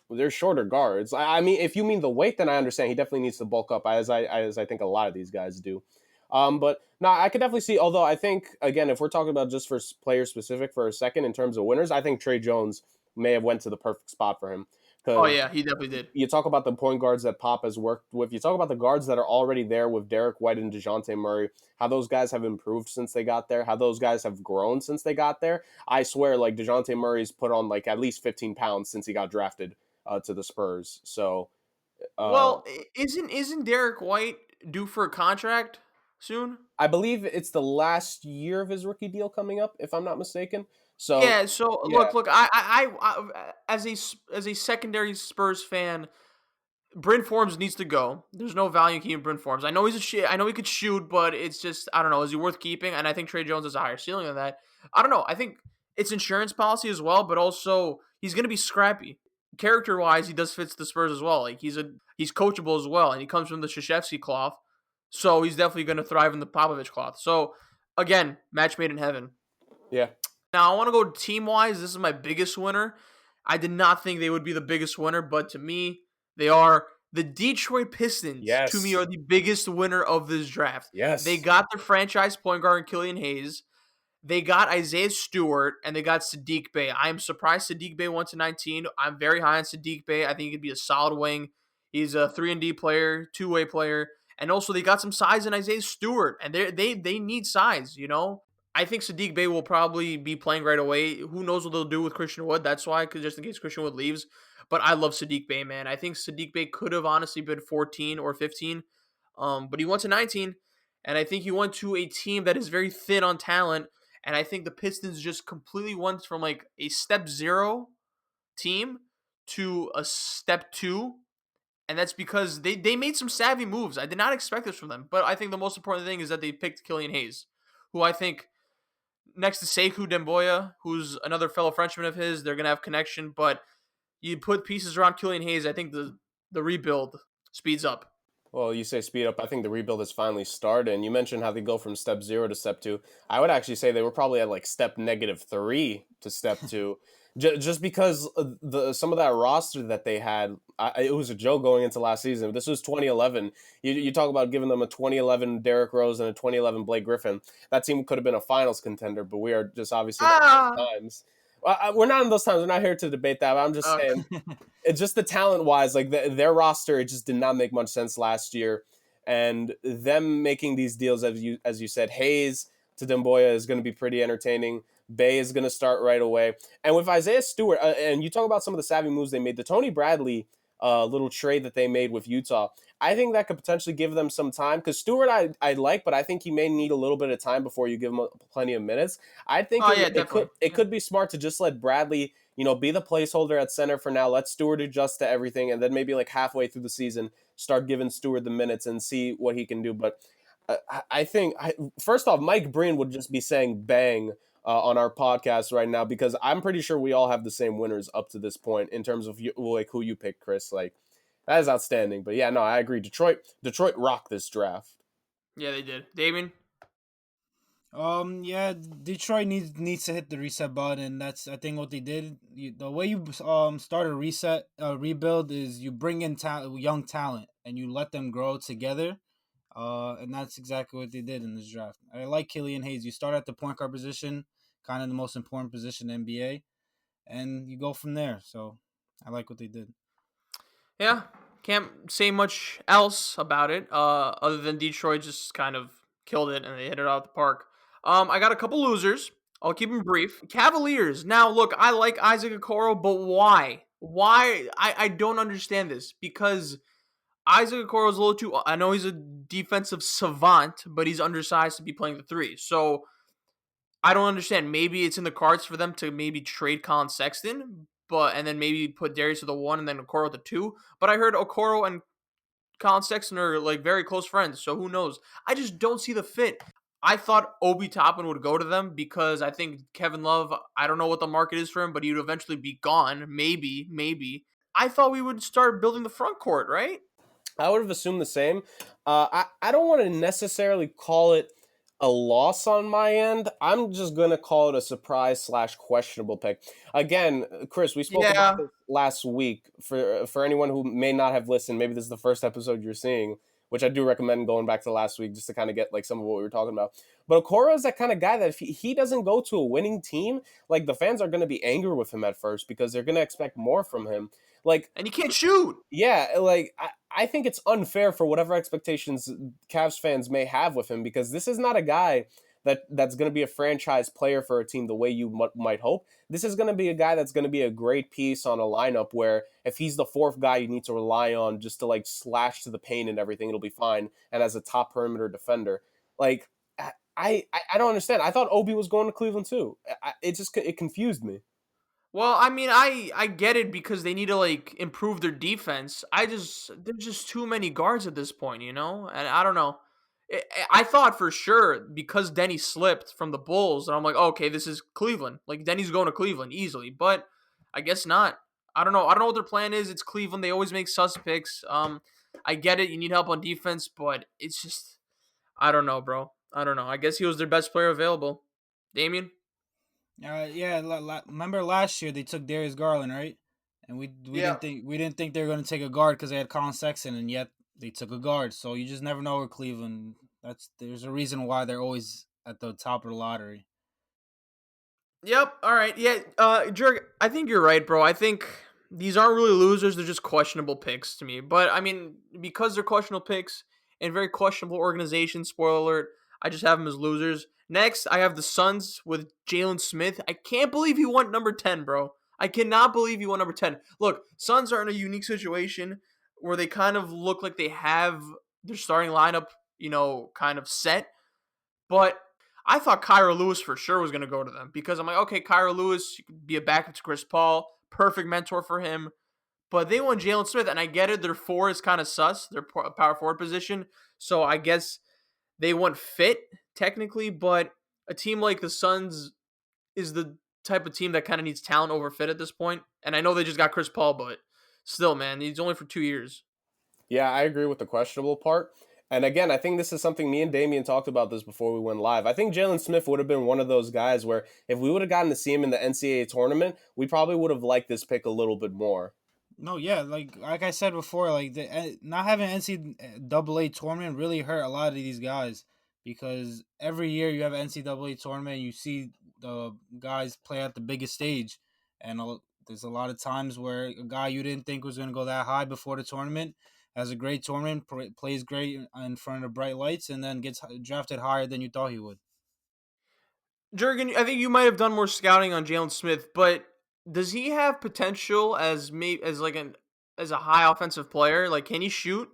They're shorter guards. I mean, if you mean the weight, then I understand. He definitely needs to bulk up, as I think a lot of these guys do. But no, I could definitely see. Although I think again, if we're talking about just for player specific for a second in terms of winners, I think Trey Jones may have went to the perfect spot for him. Oh Because yeah, he definitely did. you talk about the point guards that Pop has worked with. You talk about the guards that are already there with Derek White and DeJounte Murray, how those guys have improved since they got there, how those guys have grown since they got there. I swear, like, DeJounte Murray's put on, like, at least 15 pounds since he got drafted to the Spurs. So, uh, Well, isn't Derek White due for a contract soon? I believe it's the last year of his rookie deal coming up, if I'm not mistaken. So, Yeah. So yeah. look, I as a secondary Spurs fan, Bryn Forbes needs to go. There's no value in keeping Bryn Forbes. I know he's a shit. I know he could shoot, but it's just I don't know. Is he worth keeping? And I think Trey Jones has a higher ceiling than that. I don't know. I think it's insurance policy as well, but also he's gonna be scrappy. Character wise, he does fits the Spurs as well. Like he's coachable as well, and he comes from the Krzyzewski cloth, so he's definitely gonna thrive in the Popovich cloth. So again, match made in heaven. Yeah. Now I want to go team wise. This is my biggest winner. I did not think they would be the biggest winner, but to me, they are. The Detroit Pistons, to me, Yes. are the biggest winner of this draft. They Yes. got their franchise point guard in Killian Hayes. They got Isaiah Stewart, and they got Sadiq Bey. I am surprised Sadiq Bey went to 19. I'm very high on Sadiq Bey. I think he could be a solid wing. He's a 3-and-D player, two-way player. And also, they got some size in Isaiah Stewart, and they need size, you know? I think Sadiq Bey will probably be playing right away. Who knows what they'll do with Christian Wood? That's why, because just in case Christian Wood leaves. But I love Sadiq Bey, man. I think Sadiq Bey could have honestly been 14 or 15, but he went to 19, and I think he went to a team that is very thin on talent. And I think the Pistons just completely went from like a step zero team to a step two. And that's because they made some savvy moves. I did not expect this from them. But I think the most important thing is that they picked Killian Hayes, who I think next to Sekou Demboya, who's another fellow Frenchman of his, they're gonna have connection. But you put pieces around Killian Hayes, I think the rebuild speeds up. Well, you say speed up. I think the rebuild has finally started. And you mentioned how they go from step 0 to step 2. I would actually say they were probably at like step -3 to step 2. Just because some of that roster that they had, it was a joke going into last season. This was 2011. You talk about giving them a 2011 Derrick Rose and a 2011 Blake Griffin. That team could have been a finals contender, but we are just obviously not in those times. We're not in those times. We're not here to debate that. But I'm just saying, it's just the talent wise, like their roster, it just did not make much sense last year. And them making these deals, as you said, Hayes to Demboya is going to be pretty entertaining. Bay is going to start right away. And with Isaiah Stewart, and you talk about some of the savvy moves they made, the Tony Bradley little trade that they made with Utah, I think that could potentially give them some time. Because Stewart I like, but I think he may need a little bit of time before you give him plenty of minutes. I think it could be smart to just let Bradley, be the placeholder at center for now. Let Stewart adjust to everything, and then maybe like halfway through the season, start giving Stewart the minutes and see what he can do. But I think, first off, Mike Breen would just be saying bang on our podcast right now, because I'm pretty sure we all have the same winners up to this point in terms of like who you picked, Chris. Like, that is outstanding. But yeah, no, I agree. Detroit rocked this draft. Yeah, they did. Damian? Yeah, Detroit needs to hit the reset button, and that's I think what they did. The way you start a rebuild is you bring in young talent and you let them grow together. And that's exactly what they did in this draft. I like Killian Hayes. You start at the point guard position, kind of the most important position in the NBA, and you go from there. So I like what they did. Yeah, can't say much else about it other than Detroit just kind of killed it and they hit it out of the park. I got a couple losers. I'll keep them brief. Cavaliers. Now, look, I like Isaac Okoro, but why? Why? I don't understand this, because Isaac Okoro is a little too... I know he's a defensive savant, but he's undersized to be playing the 3. So I don't understand. Maybe it's in the cards for them to maybe trade Colin Sexton, and then maybe put Darius with a 1 and then Okoro with a 2. But I heard Okoro and Colin Sexton are like very close friends, so who knows? I just don't see the fit. I thought Obi Toppin would go to them because I think Kevin Love, I don't know what the market is for him, but he would eventually be gone. Maybe. I thought we would start building the front court, right? I would have assumed the same. I don't want to necessarily call it a loss on my end. I'm just going to call it a surprise / questionable pick. Again, Chris, we spoke Yeah. about this last week. For anyone who may not have listened, maybe this is the first episode you're seeing, which I do recommend going back to last week just to kind of get like some of what we were talking about. But Okoro is that kind of guy that if he doesn't go to a winning team, like the fans are going to be angry with him at first because they're going to expect more from him. Like, And he can't shoot. yeah, like I think it's unfair for whatever expectations Cavs fans may have with him because this is not a guy that's going to be a franchise player for a team the way you might hope. This is going to be a guy that's going to be a great piece on a lineup where if he's the fourth guy you need to rely on just to like slash to the paint and everything, it'll be fine. And as a top perimeter defender, like I don't understand. I thought Obi was going to Cleveland too. It confused me. Well, I mean, I get it because they need to like improve there's just too many guards at this point, and I don't know. I thought for sure because Denny slipped from the Bulls, and I'm like, okay, this is Cleveland. Like Denny's going to Cleveland easily, but I guess not. I don't know. I don't know what their plan is. It's Cleveland. They always make sus picks. I get it. You need help on defense, but it's just I don't know, bro. I don't know. I guess he was their best player available. Damian? Yeah. Remember last year they took Darius Garland, right? And we Yeah. didn't think they were going to take a guard because they had Colin Sexton, and yet they took a guard. So you just never know with Cleveland. There's a reason why they're always at the top of the lottery. Yep. All right. Yeah. Jurgen, I think you're right, bro. I think these aren't really losers. They're just questionable picks to me. But I mean, because they're questionable picks and very questionable organizations, spoiler alert, I just have them as losers. Next, I have the Suns with Jalen Smith. I can't believe he went number 10, bro. I cannot believe he went number 10. Look, Suns are in a unique situation where they kind of look like they have their starting lineup, kind of set. But I thought Kyra Lewis for sure was going to go to them because I'm like, okay, Kyra Lewis, you could be a backup to Chris Paul, perfect mentor for him. But they won Jalen Smith, and I get it. Their 4 is kind of sus, their power forward position. So I guess they went fit technically, but a team like the Suns is the type of team that kind of needs talent over fit at this point. And I know they just got Chris Paul, but still, man, he's only for 2 years. Yeah, I agree with the questionable part. And again, I think this is something me and Damian talked about this before we went live. I think Jalen Smith would have been one of those guys where if we would have gotten to see him in the NCAA tournament, we probably would have liked this pick a little bit more. No, yeah, like I said before, like not having NCAA tournament really hurt a lot of these guys because every year you have an NCAA tournament, you see the guys play at the biggest stage, and there's a lot of times where a guy you didn't think was going to go that high before the tournament has a great tournament, plays great in front of bright lights, and then gets drafted higher than you thought he would. Jurgen, I think you might have done more scouting on Jalen Smith, but does he have potential as a high offensive player? Like, can he shoot?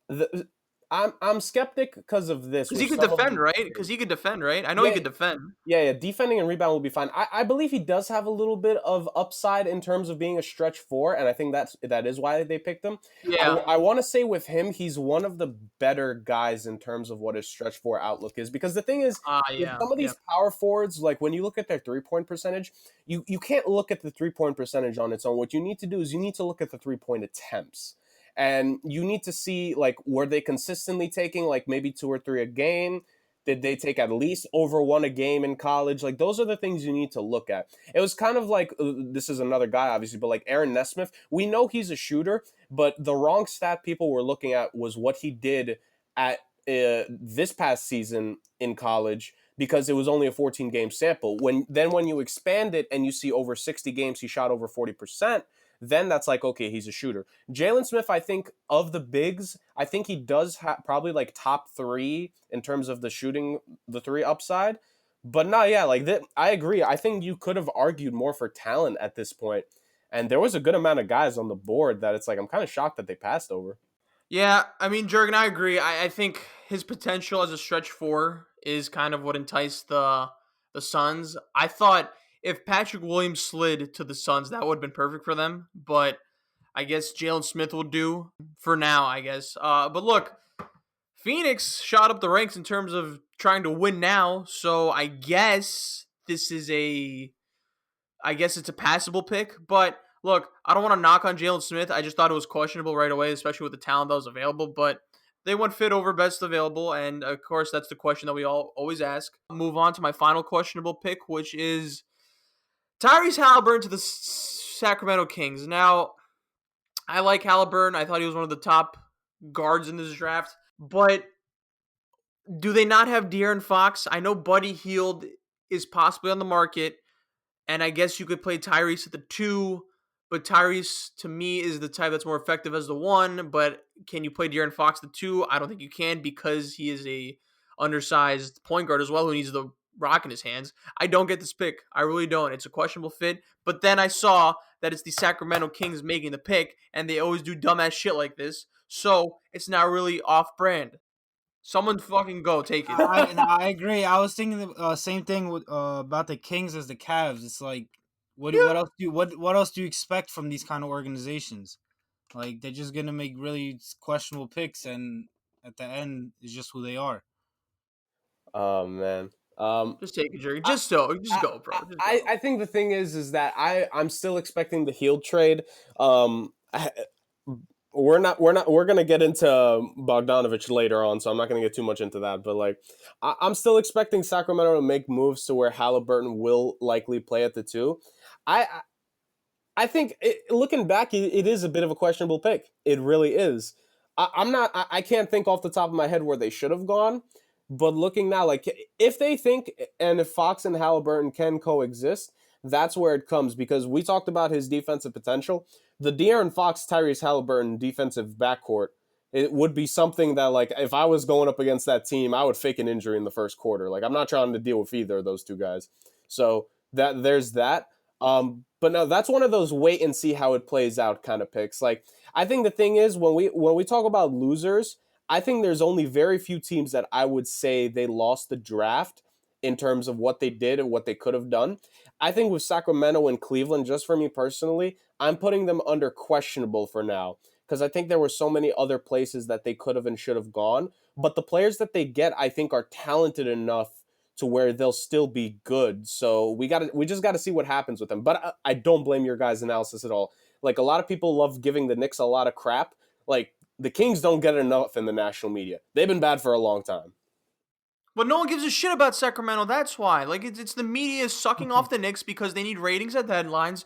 The, I'm skeptic because of this. Because he could defend, right? Because he could defend, right? I know he could defend. Yeah. Defending and rebound will be fine. I believe he does have a little bit of upside in terms of being a stretch 4, and I think that is why they picked him. Yeah. I want to say with him, he's one of the better guys in terms of what his stretch 4 outlook is. Because the thing is, with some of these power forwards, like when you look at their 3-point percentage, you can't look at the 3-point percentage on its own. What you need to do is you need to look at the 3-point attempts. And you need to see, like, were they consistently taking, like, maybe 2 or 3 a game? Did they take at least over 1 a game in college? Like, those are the things you need to look at. It was kind of like, this is another guy, obviously, but like Aaron Nesmith, we know he's a shooter, but the wrong stat people were looking at was what he did at this past season in college because it was only a 14-game sample. When you expand it and you see over 60 games, he shot over 40%, then that's like, okay, he's a shooter. Jalen Smith, I think, of the bigs, I think he does probably like top 3 in terms of the shooting, the 3 upside. But no, yeah, like I agree. I think you could have argued more for talent at this point. And there was a good amount of guys on the board that it's like, I'm kind of shocked that they passed over. Yeah, I mean, Jurgen, I agree. I think his potential as a stretch 4 is kind of what enticed the Suns. I thought if Patrick Williams slid to the Suns, that would have been perfect for them. But I guess Jalen Smith will do for now, I guess. But look, Phoenix shot up the ranks in terms of trying to win now. So I guess it's a passable pick. But look, I don't want to knock on Jalen Smith. I just thought it was questionable right away, especially with the talent that was available. But they went fit over best available, and of course, that's the question that we all always ask. Move on to my final questionable pick, which is Tyrese Halliburton to the Sacramento Kings. Now, I like Halliburton. I thought he was one of the top guards in this draft. But do they not have De'Aaron Fox? I know Buddy Hield is possibly on the market, and I guess you could play Tyrese at the 2, but Tyrese, to me, is the type that's more effective as the 1, but can you play De'Aaron Fox the 2? I don't think you can because he is a undersized point guard as well who needs the rock in his hands. I don't get this pick. I really don't. It's a questionable fit, but then I saw that it's the Sacramento Kings making the pick, and they always do dumbass shit like this, so it's not really off-brand. Someone fucking go take it. I agree. I was thinking the same thing with about the Kings as the Cavs. It's like, what else do you expect from these kind of organizations? Like they're just gonna make really questionable picks, and at the end, it's just who they are. Oh man. Just take it, Jurgen. Just go, bro. I think the thing is that I'm still expecting the Hield trade. We're gonna get into Bogdanovich later on, so I'm not gonna get too much into that. But like, I'm still expecting Sacramento to make moves to where Halliburton will likely play at the 2. I think looking back, it is a bit of a questionable pick. It really is. I can't think off the top of my head where they should have gone. But looking now, like if they think and if Fox and Halliburton can coexist, that's where it comes because we talked about his defensive potential. The De'Aaron Fox, Tyrese Halliburton defensive backcourt, it would be something that like if I was going up against that team, I would fake an injury in the first quarter. Like I'm not trying to deal with either of those two guys. So that there's that. But no, that's one of those wait and see how it plays out kind of picks. Like I think the thing is when we talk about losers, I think there's only very few teams that I would say they lost the draft in terms of what they did and what they could have done. I think with Sacramento and Cleveland, just for me personally, I'm putting them under questionable for now because I think there were so many other places that they could have and should have gone. But the players that they get, I think, are talented enough to where they'll still be good. So we just got to see what happens with them. But I don't blame your guys' analysis at all. Like a lot of people love giving the Knicks a lot of crap. Like the Kings don't get enough in the national media. They've been bad for a long time. But no one gives a shit about Sacramento. That's why. Like it's the media sucking off the Knicks because they need ratings at deadlines.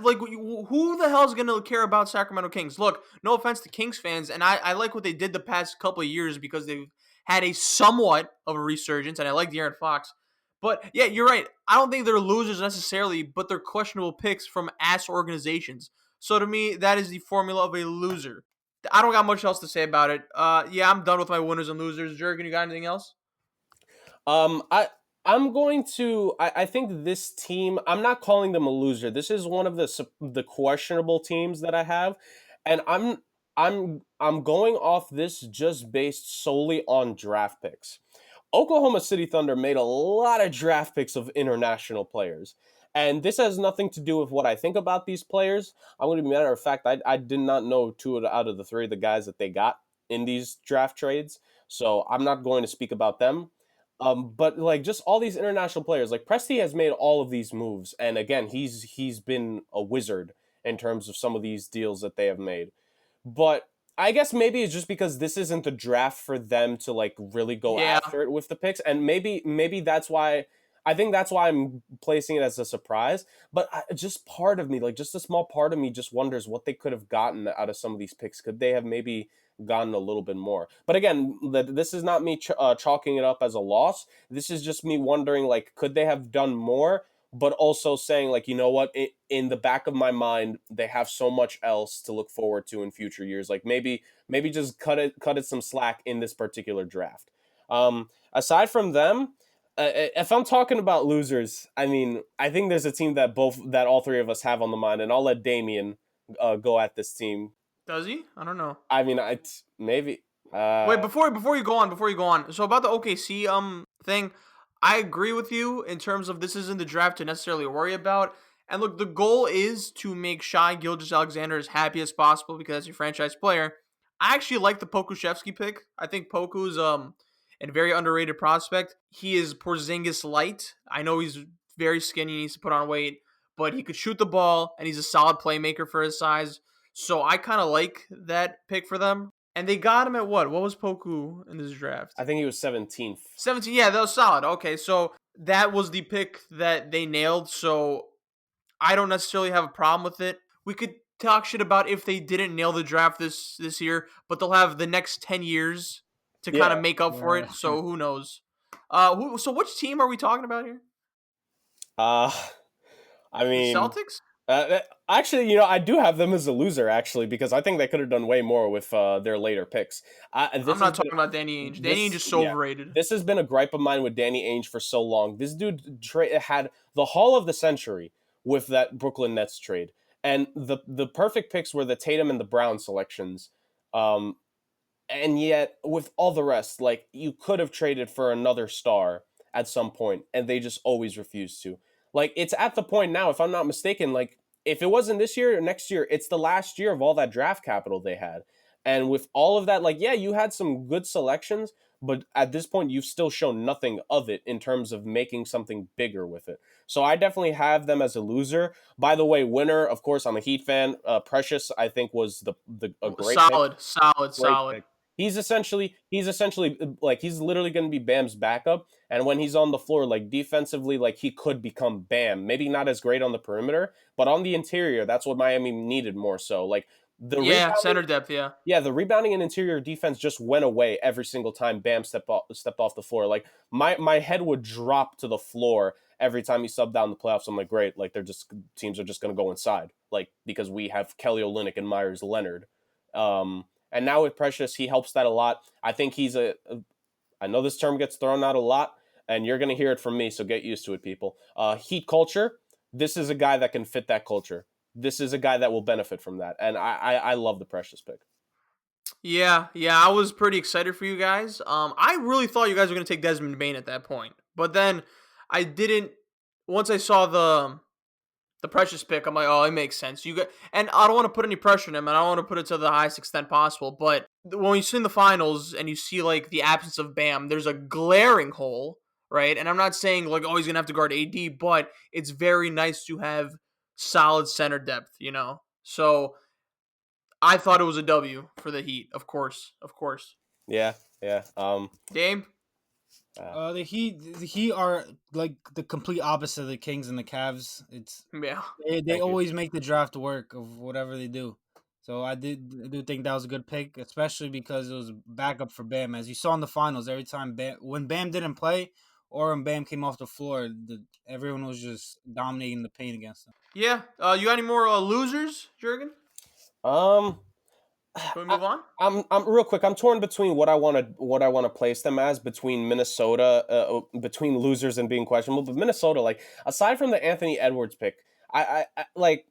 Like who the hell is gonna care about Sacramento Kings? Look, no offense to Kings fans, and I like what they did the past couple of years because they've had a somewhat of a resurgence, and I like De'Aaron Fox. But yeah, you're right. I don't think they're losers necessarily, but they're questionable picks from ass organizations. So to me, that is the formula of a loser. I don't got much else to say about it. Yeah, I'm done with my winners and losers. Jurgen, you got anything else? I think this team, I'm not calling them a loser. This is one of the questionable teams that I have, and I'm going off this just based solely on draft picks. Oklahoma City Thunder made a lot of draft picks of international players. And this has nothing to do with what I think about these players. I'm going to be matter of fact, I did not know two out of the three of the guys that they got in these draft trades. So I'm not going to speak about them. But like just all these international players, like Presti has made all of these moves, and again, he's been a wizard in terms of some of these deals that they have made. But I guess maybe it's just because this isn't the draft for them to like really go after it with the picks, and maybe that's why I think that's why I'm placing it as a surprise. But just part of me, like just a small part of me, just wonders what they could have gotten out of some of these picks. Could they have maybe gotten a little bit more? But again, this is not me chalking it up as a loss. This is just me wondering, like, could they have done more? But also saying, like, you know what, in the back of my mind, they have so much else to look forward to in future years. Like maybe just cut it some slack in this particular draft. Aside from them, if I'm talking about losers, I mean, I think there's a team that all three of us have on the mind, and I'll let Damian go at this team. Does he? I don't know. I mean, maybe. Wait, before you go on. So about the OKC thing, I agree with you in terms of this isn't the draft to necessarily worry about. And look, the goal is to make Shai Gilgeous-Alexander as happy as possible because he's your franchise player. I actually like the Pokuševski pick. I think Poku's a very underrated prospect. He is Porzingis light. I know he's very skinny, needs to put on weight, but he could shoot the ball and he's a solid playmaker for his size. So I kind of like that pick for them. And they got him at what? What was Poku in this draft? I think he was 17th. 17. Yeah, that was solid. Okay, so that was the pick that they nailed. So I don't necessarily have a problem with it. We could talk shit about if they didn't nail the draft this year, but they'll have the next 10 years to kind of make up for it. So who knows? So which team are we talking about here? I mean, the Celtics? Actually, I do have them as a loser, actually, because I think they could have done way more with their later picks. I'm not talking about Danny Ainge. Danny Ainge is so overrated. This has been a gripe of mine with Danny Ainge for so long. This dude had the haul of the century with that Brooklyn Nets trade. And the perfect picks were the Tatum and the Brown selections. And yet, with all the rest, like, you could have traded for another star at some point, and they just always refused to. Like, it's at the point now, if I'm not mistaken, like, if it wasn't this year or next year, it's the last year of all that draft capital they had. And with all of that, like, yeah, you had some good selections, but at this point, you've still shown nothing of it in terms of making something bigger with it. So I definitely have them as a loser. By the way, winner, of course, I'm a Heat fan. Precious, I think, was a great pick. Solid. Pick. He's essentially like, he's literally going to be Bam's backup, and when he's on the floor, like, defensively, like, he could become Bam. Maybe not as great on the perimeter, but on the interior, that's what Miami needed more so. Like, center depth, yeah, the rebounding and interior defense just went away every single time Bam stepped off the floor. Like, my head would drop to the floor every time he subbed down the playoffs. I'm like, great, like, teams are just going to go inside, like, because we have Kelly Olynyk and Myers Leonard. And now with Precious, he helps that a lot. I think he's I know this term gets thrown out a lot, and you're going to hear it from me, so get used to it, people. Heat culture, this is a guy that can fit that culture. This is a guy that will benefit from that, and I love the Precious pick. Yeah, I was pretty excited for you guys. I really thought you guys were going to take Desmond Bane at that point, but then I didn't. Once I saw the Precious pick, I'm like, oh, it makes sense. And I don't want to put any pressure on him, and I don't want to put it to the highest extent possible. But when you see in the finals and you see, like, the absence of Bam, there's a glaring hole, right? And I'm not saying, like, oh, he's gonna have to guard AD, but it's very nice to have solid center depth, So I thought it was a W for the Heat, of course. Yeah. Dame. The Heat are like the complete opposite of the Kings and the Cavs. They always make the draft work of whatever they do. So I do think that was a good pick, especially because it was backup for Bam. As you saw in the finals, every time when Bam didn't play or when Bam came off the floor, everyone was just dominating the paint against them. Yeah. You got any more losers, Jurgen? Can we move on? I'm real quick. I'm torn between what I want to place them as between Minnesota, between losers and being questionable. But Minnesota, like, aside from the Anthony Edwards pick, I like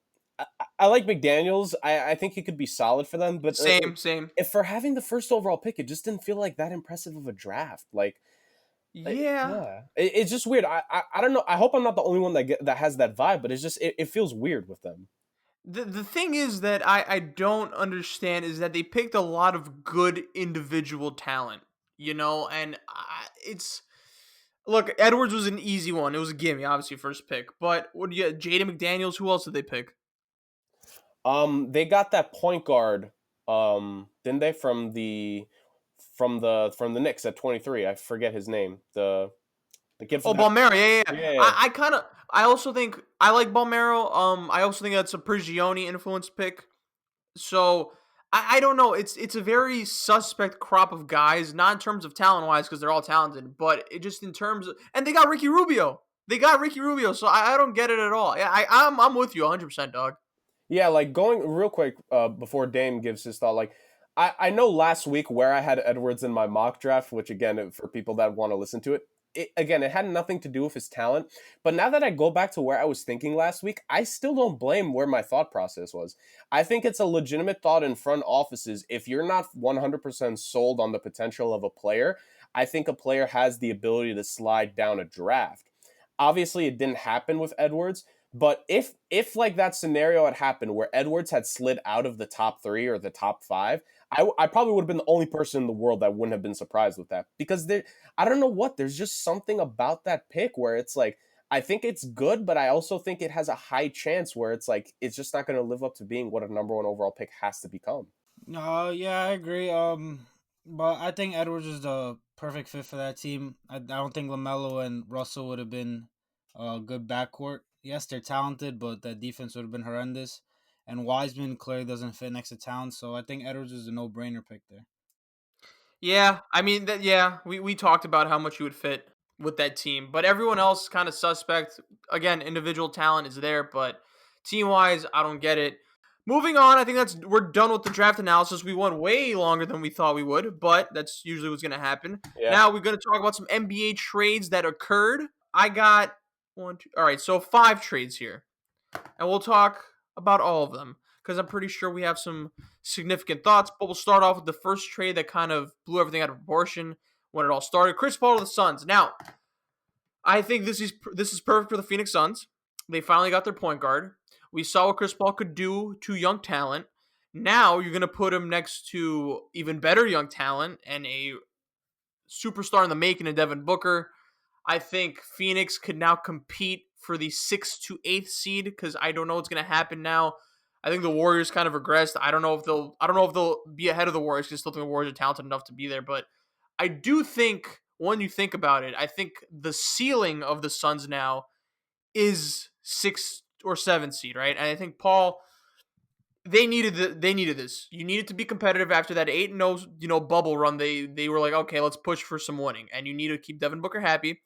McDaniels. I think he could be solid for them. But same. If for having the first overall pick, it just didn't feel like that impressive of a draft. It's just weird. I don't know. I hope I'm not the only one that has that vibe. But it's just it feels weird with them. The thing is that I don't understand is that they picked a lot of good individual talent, and look, Edwards was an easy one. It was a gimme, obviously, first pick. But what do you got? Jaden McDaniels, who else did they pick? They got that point guard, didn't they, from the Knicks at 23. I forget his name. The kid from Balmero, yeah. I also think I like Balmero. I also think that's a Prigioni influence pick. So I don't know. It's a very suspect crop of guys, not in terms of talent wise because they're all talented, but it just in terms of, and they got Ricky Rubio. So I don't get it at all. Yeah, I'm with you 100%, dog. Yeah, like, going real quick before Dame gives his thought, like, I know last week where I had Edwards in my mock draft, which, again, for people that want to listen to it, again, it had nothing to do with his talent. But now that I go back to where I was thinking last week, I still don't blame where my thought process was. I think it's a legitimate thought in front offices. If you're not 100% sold on the potential of a player, I think a player has the ability to slide down a draft. Obviously, it didn't happen with Edwards, but if like that scenario had happened where Edwards had slid out of the top 3 or the top 5, I probably would have been the only person in the world that wouldn't have been surprised with that, because I don't know what, there's just something about that pick where it's like, I think it's good, but I also think it has a high chance where it's like it's just not going to live up to being what a number 1 overall pick has to become. No, yeah, I agree. But I think Edwards is the perfect fit for that team. I don't think LaMelo and Russell would have been a good backcourt. Yes, they're talented, but that defense would have been horrendous. And Wiseman clearly doesn't fit next to Towns, so I think Edwards is a no-brainer pick there. Yeah, I mean we talked about how much he would fit with that team, but everyone else kind of suspect. Again, individual talent is there, but team wise, I don't get it. Moving on, I think we're done with the draft analysis. We went way longer than we thought we would, but that's usually what's going to happen. Yeah. Now we're going to talk about some NBA trades that occurred. I got one, two, all right, so 5 trades here, and we'll talk about all of them because I'm pretty sure we have some significant thoughts. But we'll start off with the first trade that kind of blew everything out of proportion when it all started. Chris Paul to the Suns. Now, I think this is perfect for the Phoenix Suns. They finally got their point guard. We saw what Chris Paul could do to young talent. Now you're going to put him next to even better young talent and a superstar in the making of Devin Booker. I think Phoenix could now compete for the 6th to 8th seed because I don't know what's going to happen now. I think the Warriors kind of regressed. I don't know if they'll be ahead of the Warriors because I still think the Warriors are talented enough to be there. But I do think when you think about it, I think the ceiling of the Suns now is 6th or 7th seed, right? And I think Paul, they needed this. You needed to be competitive after that 8-0, bubble run. They were like, okay, let's push for some winning, and you need to keep Devin Booker happy.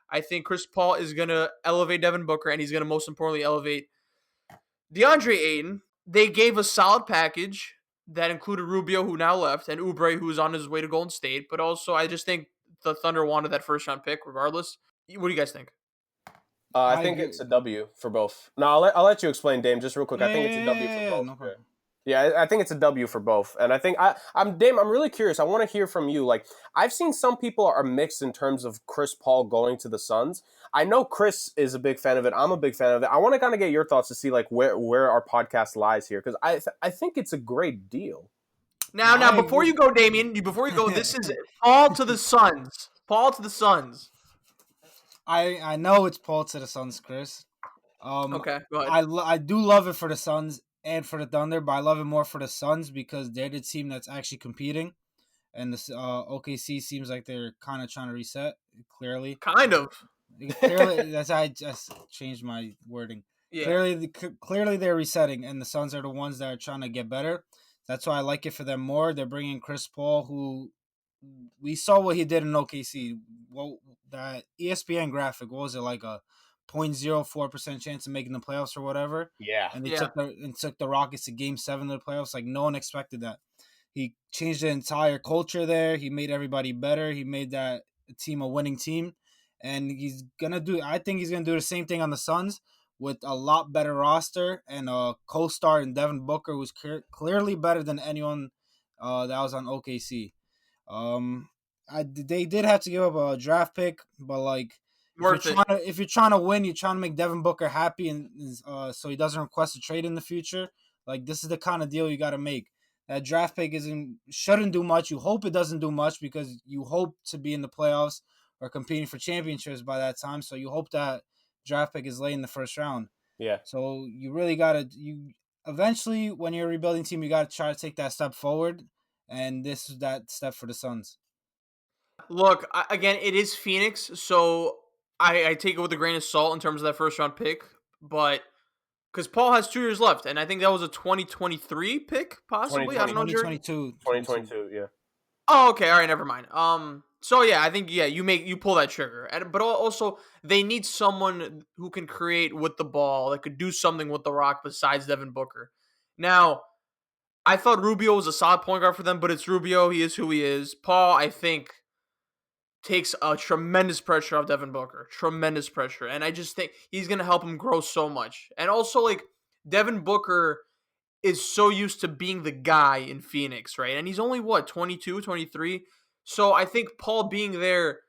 I think Chris Paul is gonna elevate Devin Booker, and he's gonna most importantly elevate DeAndre Ayton. They gave a solid package that included Rubio, who now left, and Oubre, who's on his way to Golden State. But also, I just think the Thunder wanted that first round pick, regardless. What do you guys think? I think it's a W for both. No, I'll let you explain, Dame, just real quick. I think it's a W for both. No problem. Yeah, I think it's a W for both. And I think I'm Dame, I'm really curious. I want to hear from you. Like, I've seen some people are mixed in terms of Chris Paul going to the Suns. I know Chris is a big fan of it. I'm a big fan of it. I want to kind of get your thoughts to see like where our podcast lies here, because I think it's a great deal. Now, before you go, Damian, this is Paul to the Suns. Paul to the Suns. I know it's Paul to the Suns, Chris. Okay, go ahead. I do love it for the Suns and for the Thunder, but I love it more for the Suns because they're the team that's actually competing, and the OKC seems like they're kind of trying to reset. Clearly, that's I just changed my wording. Yeah. Clearly they're resetting, and the Suns are the ones that are trying to get better. That's why I like it for them more. They're bringing Chris Paul, who we saw what he did in OKC. Well, that ESPN graphic, what was it, like a 0.04% chance of making the playoffs or whatever? Yeah. And they took the Rockets to Game 7 of the playoffs. Like, no one expected that. He changed the entire culture there. He made everybody better. He made that team a winning team. And I think he's going to do the same thing on the Suns with a lot better roster and a co-star in Devin Booker, who's clearly better than anyone that was on OKC. They did have to give up a draft pick, but like if you're trying to win, you're trying to make Devin Booker happy, and so he doesn't request a trade in the future. Like, this is the kind of deal you got to make. That draft pick shouldn't do much. You hope it doesn't do much because you hope to be in the playoffs or competing for championships by that time. So you hope that draft pick is late in the first round. Yeah. So you really eventually, when you're a rebuilding team, you got to try to take that step forward. And this is that step for the Suns. Look, again, it is Phoenix, so I take it with a grain of salt in terms of that first round pick, but because Paul has 2 years left, and I think that was a 2023 pick, possibly. I don't know. 2022, yeah. Oh, okay. All right, never mind. So yeah, I think you pull that trigger, but also they need someone who can create with the ball, that could do something with the rock besides Devin Booker. Now, I thought Rubio was a solid point guard for them, but it's Rubio. He is who he is. Paul, I think takes a tremendous pressure off Devin Booker. Tremendous pressure. And I just think he's going to help him grow so much. And also, like, Devin Booker is so used to being the guy in Phoenix, right? And he's only, 22, 23? So I think Paul being there,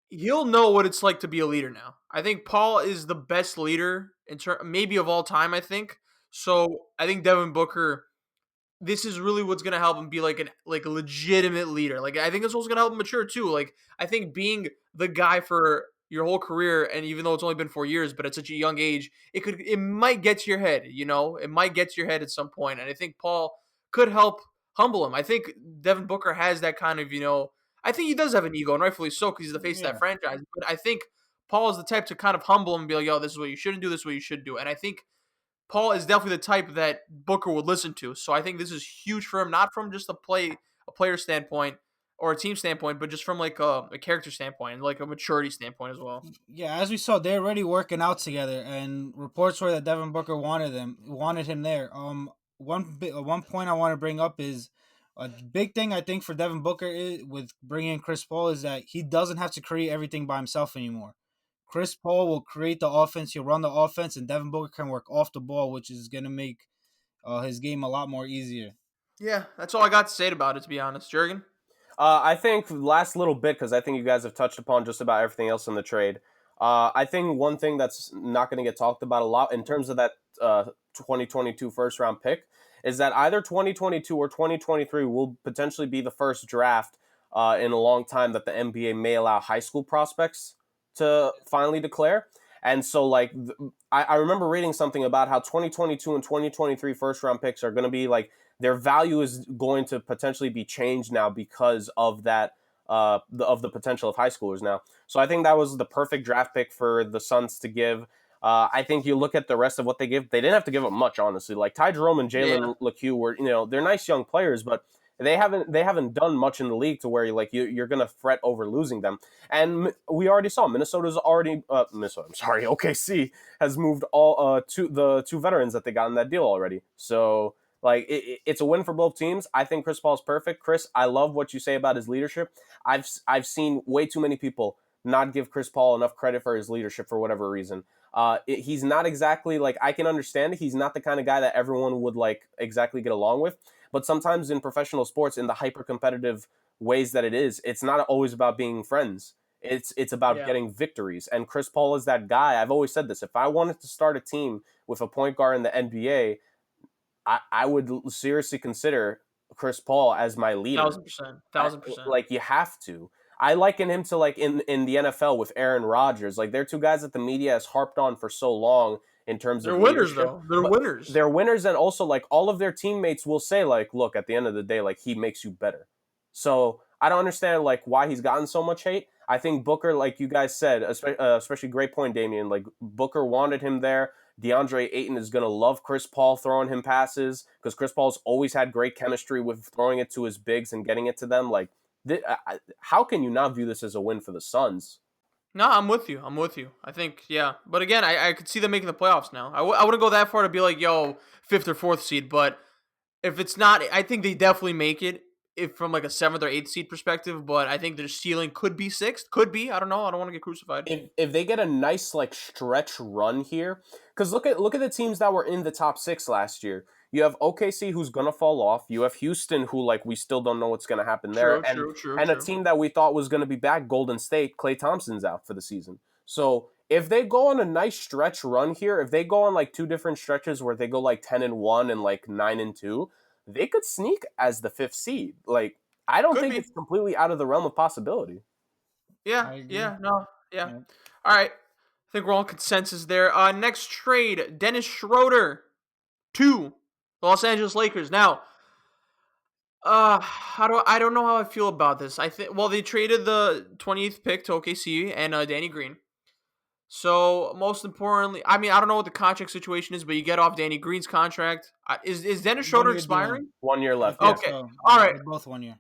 he'll know what it's like to be a leader now. I think Paul is the best leader, maybe of all time, I think. So I think Devin Booker, this is really what's gonna help him be like a legitimate leader. Like I think it's also gonna help him mature too. Like I think being the guy for your whole career, and even though it's only been 4 years, but at such a young age, it might get to your head. It might get to your head at some point. And I think Paul could help humble him. I think Devin Booker has that kind of I think he does have an ego, and rightfully so, because he's the face of that franchise. But I think Paul is the type to kind of humble him and be like, "Yo, this is what you shouldn't do. This is what you should do." And I think Paul is definitely the type that Booker would listen to. So I think this is huge for him, not from just a player standpoint or a team standpoint, but just from like a character standpoint and like a maturity standpoint as well. Yeah, as we saw, they're already working out together, and reports were that Devin Booker wanted him there. One point I want to bring up is a big thing I think for Devin Booker with bringing in Chris Paul is that he doesn't have to create everything by himself anymore. Chris Paul will create the offense, he'll run the offense, and Devin Booker can work off the ball, which is gonna make his game a lot more easier. Yeah, that's all I got to say about it, to be honest. Jurgen? I think last little bit, because I think you guys have touched upon just about everything else in the trade. I think one thing that's not going to get talked about a lot in terms of that 2022 first round pick is that either 2022 or 2023 will potentially be the first draft in a long time that the NBA may allow high school prospects to finally declare. And so, like, I remember reading something about how 2022 and 2023 first round picks are going to be like, their value is going to potentially be changed now because of that, of the potential of high schoolers now. So I think that was the perfect draft pick for the Suns to give. I think you look at the rest of what they give; they didn't have to give up much, honestly. Like Ty Jerome and Jalen LeCue were, they're nice young players, but they haven't done much in the league to where you're going to fret over losing them. And we already saw OKC has moved all to the two veterans that they got in that deal already. So. Like, it's a win for both teams. I think Chris Paul's perfect. Chris, I love what you say about his leadership. I've seen way too many people not give Chris Paul enough credit for his leadership for whatever reason. He's not exactly, like, I can understand it. He's not the kind of guy that everyone would, like, exactly get along with. But sometimes in professional sports, in the hyper-competitive ways that it is, it's not always about being friends. It's about getting victories. And Chris Paul is that guy. I've always said this. If I wanted to start a team with a point guard in the NBA, I would seriously consider Chris Paul as my leader. 1,000%. Like, you have to. I liken him to, like, in the NFL with Aaron Rodgers. Like, they're two guys that the media has harped on for so long in terms of winners, leadership. though. They're winners. They're winners, and also, like, all of their teammates will say, like, look, at the end of the day, like, he makes you better. So I don't understand, like, why he's gotten so much hate. I think Booker, like you guys said, especially great point, Damian, like, Booker wanted him there. DeAndre Ayton is going to love Chris Paul throwing him passes because Chris Paul's always had great chemistry with throwing it to his bigs and getting it to them. Like, how can you not view this as a win for the Suns? No, I'm with you. I think, yeah. But again, I could see them making the playoffs now. I wouldn't go that far to be like, yo, 5th or 4th seed. But if it's not, I think they definitely make it. If from like a 7th or 8th seed perspective, but I think their ceiling could be 6th. Could be. I don't know. I don't want to get crucified. If they get a nice like stretch run here, because look at the teams that were in the top 6 last year. You have OKC who's gonna fall off. You have Houston who like we still don't know what's gonna happen there, True. A team that we thought was gonna be back, Golden State. Klay Thompson's out for the season. So if they go on a nice stretch run here, if they go on like 2 different stretches where they go like 10-1 and like 9-2. They could sneak as the 5th seed. Like, I don't think it's completely out of the realm of possibility. Yeah. All right. I think we're all consensus there. Next trade, Dennis Schroeder to the Los Angeles Lakers. Now, I don't know how I feel about this. I think they traded the 28th pick to OKC and Danny Green. So, most importantly, I mean, I don't know what the contract situation is, but you get off Danny Green's contract. Is Dennis Schroeder expiring? 1 year left. Okay. So, all right. both 1 year.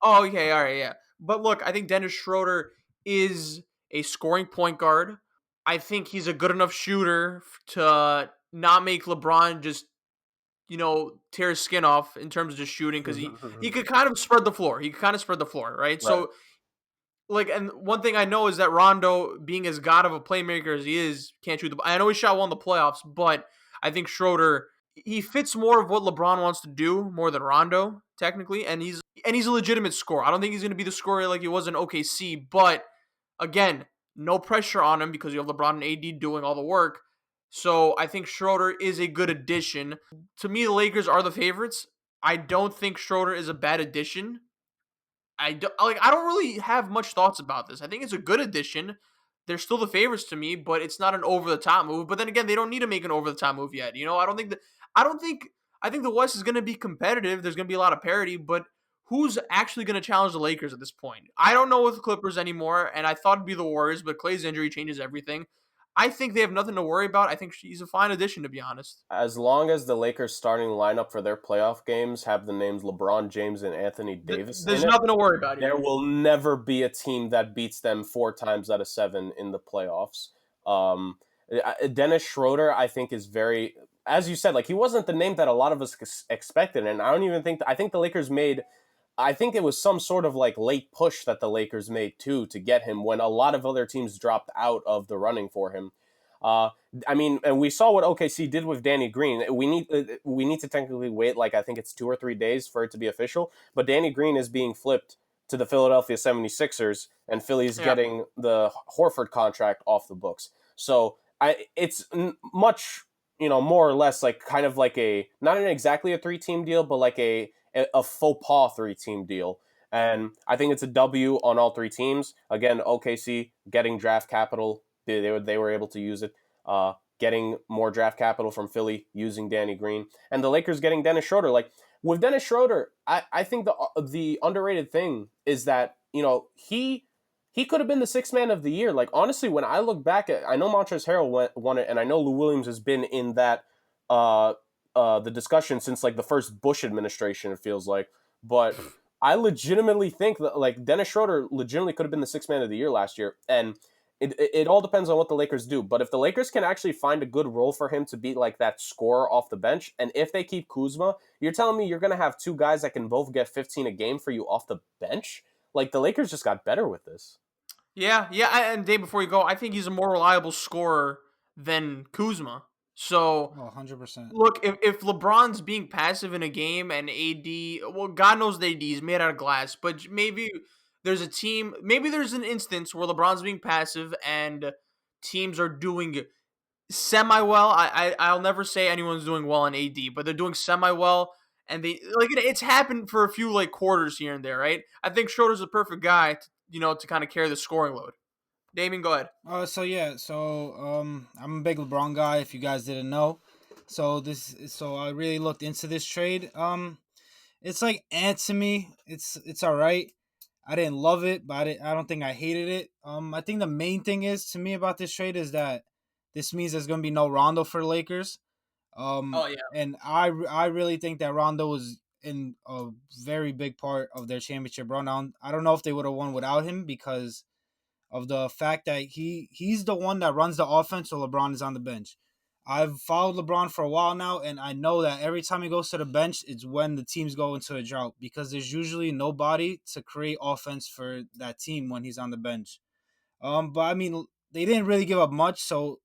Oh, okay. All right. Yeah. But look, I think Dennis Schroeder is a scoring point guard. I think he's a good enough shooter to not make LeBron just, tear his skin off in terms of just shooting because he could kind of spread the floor. Right? So like, and one thing I know is that Rondo, being as god of a playmaker as he is, can't shoot the. I know he shot well in the playoffs, but I think Schroeder, he fits more of what LeBron wants to do more than Rondo technically, and he's a legitimate scorer. I don't think he's going to be the scorer like he was in OKC, but again, no pressure on him because you have LeBron and AD doing all the work. So I think Schroeder is a good addition. To me, the Lakers are the favorites. I don't think Schroeder is a bad addition. I don't really have much thoughts about this. I think it's a good addition. They're still the favorites to me, but it's not an over the top move. But then again, they don't need to make an over the top move yet. I think the West is going to be competitive. There's going to be a lot of parity, but who's actually going to challenge the Lakers at this point? I don't know with the Clippers anymore, and I thought it'd be the Warriors, but Clay's injury changes everything. I think they have nothing to worry about. I think he's a fine addition, to be honest. As long as the Lakers starting lineup for their playoff games have the names LeBron James and Anthony Davis There's nothing to worry about here. There will never be a team that beats them 4 times out of 7 in the playoffs. Dennis Schroeder, I think, is very, as you said, like, he wasn't the name that a lot of us expected, and I think the Lakers made, I think it was some sort of like late push that the Lakers made too to get him when a lot of other teams dropped out of the running for him. And we saw what OKC did with Danny Green. We need to technically wait, like, I think it's 2 or 3 days for it to be official, but Danny Green is being flipped to the Philadelphia 76ers, and Philly's getting the Horford contract off the books. So it's much, more or less like kind of like not exactly a 3-team deal, but like a faux pas 3-team deal. And I think it's a W on all 3 teams. Again, OKC getting draft capital. They were able to use it. Getting more draft capital from Philly using Danny Green. And the Lakers getting Dennis Schroeder. Like, with Dennis Schroeder, I think the underrated thing is that, he could have been the 6th man of the year. Like, honestly, when I look back I know Montrezl Harrell won it, and I know Lou Williams has been in that the discussion since like the first Bush administration, it feels like. But I legitimately think that, like, Dennis Schroeder legitimately could have been the 6th man of the year last year. And it all depends on what the Lakers do. But if the Lakers can actually find a good role for him to be like that scorer off the bench, and if they keep Kuzma, you're telling me you're going to have 2 guys that can both get 15 a game for you off the bench? Like, the Lakers just got better with this. Yeah. And Dave, before you go, I think he's a more reliable scorer than Kuzma. So, 100%. Look, if LeBron's being passive in a game and AD, well, God knows AD is made out of glass, but maybe there's an instance where LeBron's being passive and teams are doing semi-well. I'll never say anyone's doing well on AD, but they're doing semi-well, and it's happened for a few like quarters here and there, right? I think Schroeder's the perfect guy to kind of carry the scoring load. Damian, go ahead. I'm a big LeBron guy, if you guys didn't know. So I really looked into this trade. It's like to me. It's all right. I didn't love it, but I don't think I hated it. I think the main thing is to me about this trade is that this means there's gonna be no Rondo for the Lakers. Oh yeah. And I really think that Rondo was in a very big part of their championship run. I don't know if they would have won without him because of the fact that he's the one that runs the offense, so LeBron is on the bench. I've followed LeBron for a while now, and I know that every time he goes to the bench, it's when the teams go into a drought because there's usually nobody to create offense for that team when he's on the bench. But I mean, they didn't really give up much, so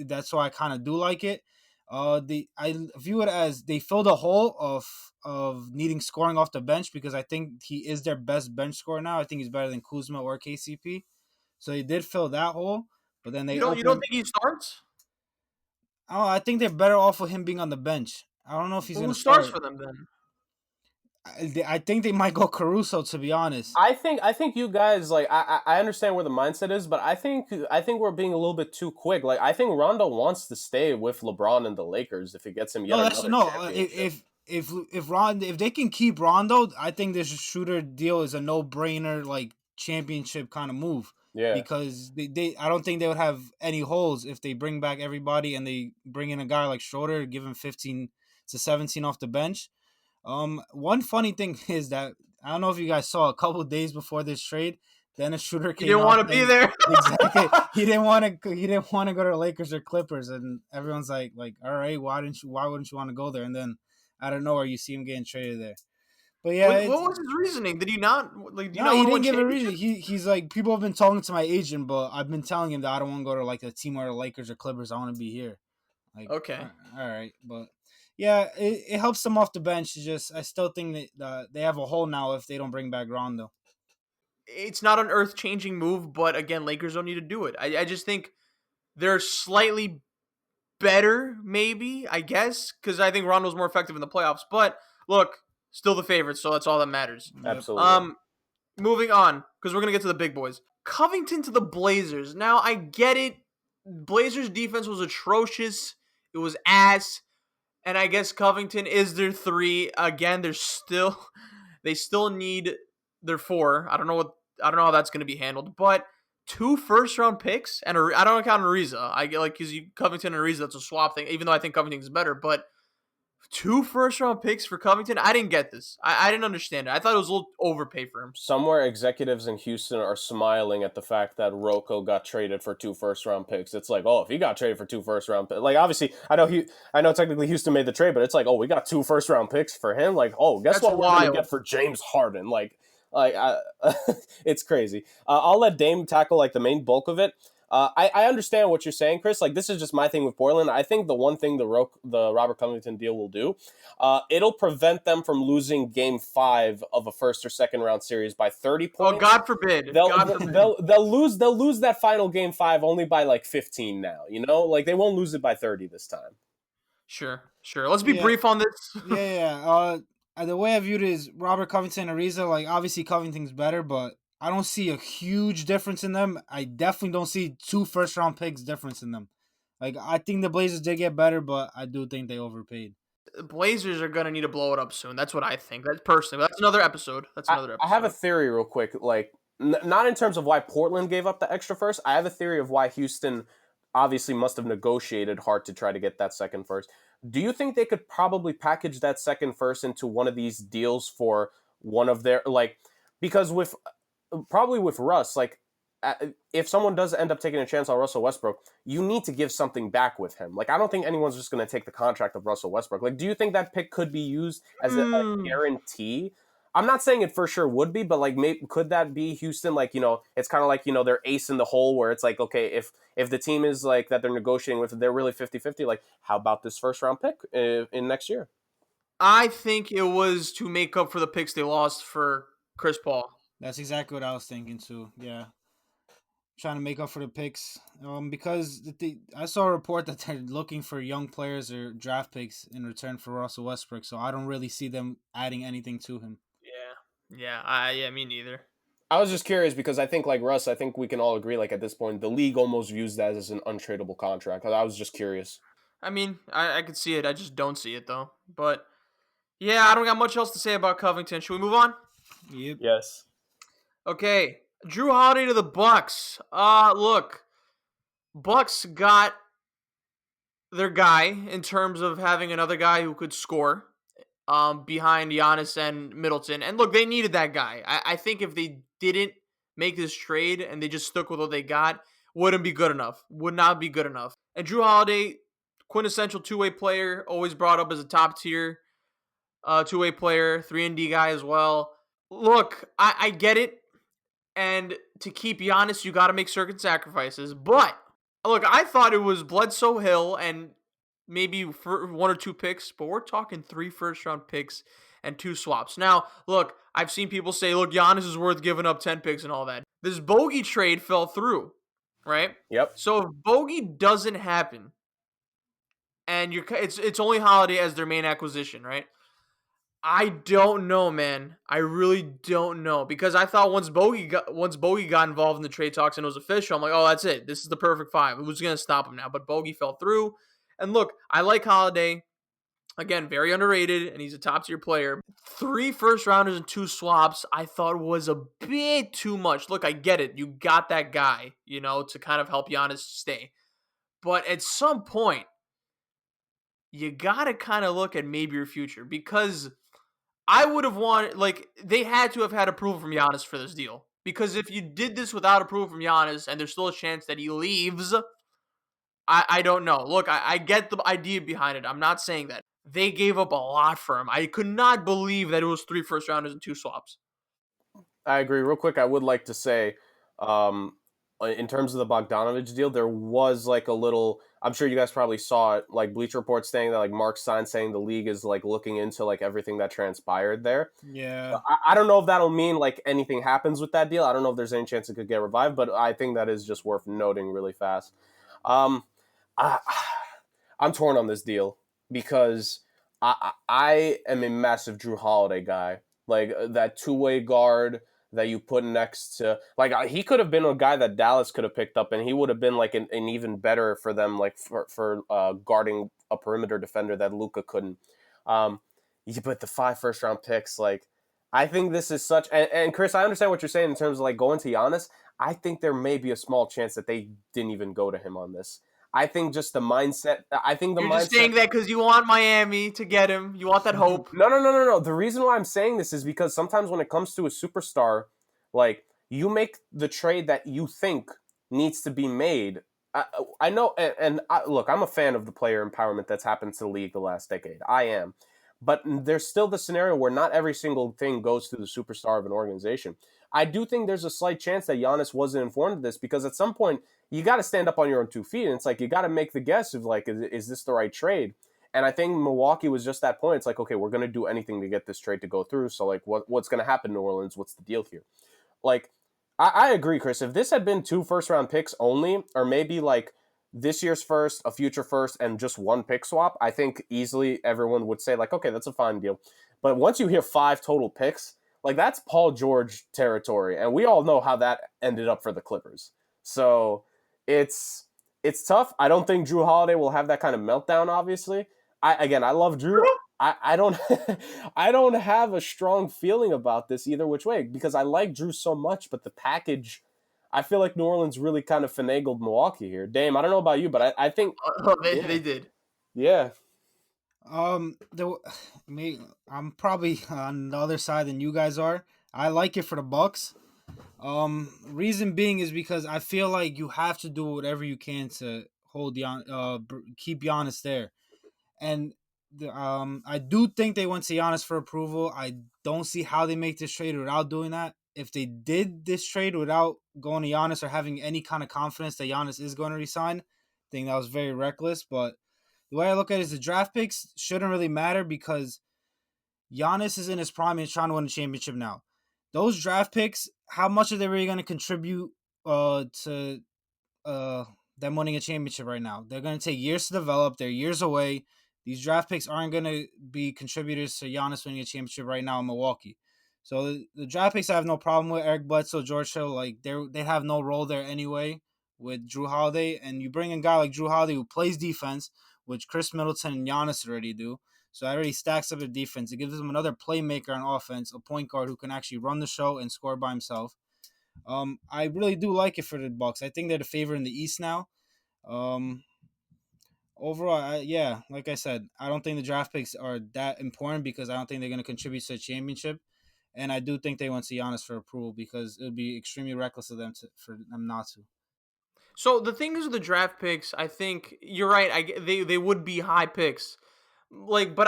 that's why I kind of do like it. I view it as they filled a hole of needing scoring off the bench because I think he is their best bench scorer now. I think he's better than Kuzma or KCP. So they did fill that hole, but then you don't think he starts? Oh, I think they're better off with him being on the bench. I don't know if he's going to start. Who starts for them then? I think they might go Caruso, to be honest. I think you guys, like, I understand where the mindset is, but I think we're being a little bit too quick. Like, I think Rondo wants to stay with LeBron and the Lakers if it gets him another championship. If they can keep Rondo, I think this Shooter deal is a no-brainer, like, championship kind of move. Yeah. Because I don't think they would have any holes if they bring back everybody and they bring in a guy like Schroeder, give him 15 to 17 off the bench. One funny thing is that I don't know if you guys saw a couple of days before this trade, Dennis Schroeder came. He didn't want to be there. Exactly. He didn't want to go to the Lakers or Clippers, and everyone's like, all right, why wouldn't you want to go there? And then out of nowhere, you see him getting traded there. But yeah, what was his reasoning? Did he not? Like, do you No, not he want to didn't win give a reason. championships? He's like, people have been talking to my agent, but I've been telling him that I don't want to go to like a team or the Lakers or Clippers. I want to be here. Like, Okay. all right, but yeah, it helps them off the bench. It's just I still think that they have a hole now if they don't bring back Rondo. It's not an earth-changing move, but again, Lakers don't need to do it. I just think they're slightly better, maybe, I guess, because I think Rondo's more effective in the playoffs. But look, still the favorites, so that's all that matters. Yep. Absolutely. Moving on, because we're gonna get to the big boys. Covington to the Blazers. Now I get it. Blazers defense was atrocious. It was ass. And I guess Covington is their 3. Again, they still need their 4. I don't know how that's going to be handled, but 2 first-round picks and I don't count Ariza. I get like because Covington and Ariza, that's a swap thing. Even though I think Covington's better, but 2 first-round picks for Covington. I didn't get this. I didn't understand it. I thought it was a little overpay for him. Somewhere executives in Houston are smiling at the fact that Rocco got traded for 2 first-round picks. It's like, oh, if he got traded for 2 first-round picks, like obviously, I know technically Houston made the trade, but it's like, oh, we got 2 first-round picks for him. Like, oh, guess That's what we're going wild. to get for James Harden? It's crazy. I'll let Dame tackle like the main bulk of it. I understand what you're saying, Chris. Like, this is just my thing with Portland. I think the one thing the Robert Covington deal will do, it'll prevent them from losing Game 5 of a first or second round series by 30 points. Oh, God forbid! They'll lose that final Game 5 only by like 15 now. You know, like they won't lose it by 30 this time. Sure. Let's be brief on this. Yeah. The way I viewed it is Robert Covington and Ariza. Like, obviously Covington's better, but I don't see a huge difference in them. I definitely don't see 2 first-round picks difference in them. Like, I think the Blazers did get better, but I do think they overpaid. The Blazers are gonna need to blow it up soon. That's what I think. That's personally. That's another episode. I have a theory real quick, like not in terms of why Portland gave up the extra first. I have a theory of why Houston obviously must have negotiated hard to try to get that second first. Do you think they could probably package that second first into one of these deals for one of their, like, because with Russ, like, if someone does end up taking a chance on Russell Westbrook, you need to give something back with him. Like, I don't think anyone's just going to take the contract of Russell Westbrook. Like, do you think that pick could be used as a guarantee? I'm not saying it for sure would be, but like, could that be Houston? Like, it's kind of like, their ace in the hole where it's like, okay, if the team is like that they're negotiating with, they're really 50-50, like, how about this first round pick in next year? I think it was to make up for the picks they lost for Chris Paul. That's exactly what I was thinking too. Yeah. Trying to make up for the picks. Because I saw a report that they're looking for young players or draft picks in return for Russell Westbrook, so I don't really see them adding anything to him. Yeah, me neither. I was just curious because I think, like Russ, I think we can all agree, like, at this point, the league almost views that as an untradeable contract. I was just curious. I mean, I could see it. I just don't see it, though. But, yeah, I don't got much else to say about Covington. Should we move on? Yep. Yes. Okay. Drew Holiday to the Bucks. Look, Bucks got their guy in terms of having another guy who could score behind Giannis and Middleton. And look, they needed that guy. I think if they didn't make this trade and they just stuck with what they got, wouldn't be good enough. Would not be good enough. And Drew Holiday, quintessential two-way player, always brought up as a top-tier two-way player, 3-and-D guy as well. Look, I get it. And to keep Giannis, you got to make certain sacrifices. But, look, I thought it was Bledsoe, Hill, and maybe for 1 or 2 picks, but we're talking 3 first-round picks and 2 swaps. Now, look, I've seen people say, look, Giannis is worth giving up 10 picks and all that. This Bogey trade fell through, right? Yep. So if Bogey doesn't happen, and it's only Holiday as their main acquisition, right? I don't know, man. I really don't know, because I thought once Bogey got involved in the trade talks and it was official, I'm like, oh, that's it. This is the perfect 5. It was going to stop him now, but Bogey fell through. And look, I like Holiday. Again, very underrated, and he's a top-tier player. 3 first-rounders and 2 swaps I thought was a bit too much. Look, I get it. You got that guy, to kind of help Giannis stay. But at some point, you got to kind of look at maybe your future, because I would have wanted, they had to have had approval from Giannis for this deal. Because if you did this without approval from Giannis and there's still a chance that he leaves, I don't know. Look, I get the idea behind it. I'm not saying that. They gave up a lot for him. I could not believe that it was 3 first-rounders and 2 swaps. I agree. Real quick, I would like to say, um, in terms of the Bogdanovich deal, there was like a little. I'm sure you guys probably saw it, like Bleacher Report saying that, like Mark Stein saying the league is like looking into like everything that transpired there. Yeah. I don't know if that'll mean like anything happens with that deal. I don't know if there's any chance it could get revived, but I think that is just worth noting really fast. Um, I, I'm torn on this deal because I am a massive Drew Holiday guy. Like that two-way guard that you put next to, like he could have been a guy that Dallas could have picked up, and he would have been like an even better for them, like for guarding a perimeter defender that Luka couldn't. But the 5 first-round picks, like I think this is such. And Chris, I understand what you're saying in terms of like going to Giannis. I think there may be a small chance that they didn't even go to him on this. I think just the mindset. I think the You're mindset. just saying that because you want Miami to get him. You want that hope. No. The reason why I'm saying this is because sometimes when it comes to a superstar, like you make the trade that you think needs to be made. I know, look, I'm a fan of the player empowerment that's happened to the league the last decade. I am. But there's still the scenario where not every single thing goes through the superstar of an organization. I do think there's a slight chance that Giannis wasn't informed of this because at some point you got to stand up on your own 2 feet, and it's like you got to make the guess of like, is this the right trade? And I think Milwaukee was just that point. It's like, okay, we're going to do anything to get this trade to go through. So like, what's going to happen, New Orleans? What's the deal here? Like, I agree, Chris. If this had been 2 first-round picks only, or maybe like this year's first, a future first, and just 1 pick swap, I think easily everyone would say like, okay, that's a fine deal. But once you hear 5 total picks, like that's Paul George territory, and we all know how that ended up for the Clippers. So it's tough. I don't think Drew Holiday will have that kind of meltdown. Obviously, I love Drew. I don't I don't have a strong feeling about this either which way because I like Drew so much, but the package, I feel like New Orleans really kind of finagled Milwaukee here. Dame, I don't know about you, but I think They did. yeah. The me, I'm probably on the other side than you guys are. I like it for the Bucks. Reason being is because I feel like you have to do whatever you can to keep Giannis there, and I do think they went to Giannis for approval. I don't see how they make this trade without doing that. If they did this trade without going to Giannis or having any kind of confidence that Giannis is going to resign, I think that was very reckless. But the way I look at it is the draft picks shouldn't really matter because Giannis is in his prime and he's trying to win a championship now. Those draft picks, how much are they really going to contribute to them winning a championship right now? They're going to take years to develop. They're years away. These draft picks aren't going to be contributors to Giannis winning a championship right now in Milwaukee. So the draft picks I have no problem with. Eric Bledsoe, George Hill, like they have no role there anyway with Drew Holiday. And you bring in a guy like Drew Holiday who plays defense, which Chris Middleton and Giannis already do. So that already stacks up their defense. It gives them another playmaker on offense, a point guard who can actually run the show and score by himself. I really do like it for the Bucks. I think they're the favorite in the East now. Overall, yeah, like I said, I don't think the draft picks are that important because I don't think they're going to contribute to the championship. And I do think they went to Giannis for approval because it would be extremely reckless of them for them not to. So the thing is with the draft picks, I think you're right. They would be high picks, like, but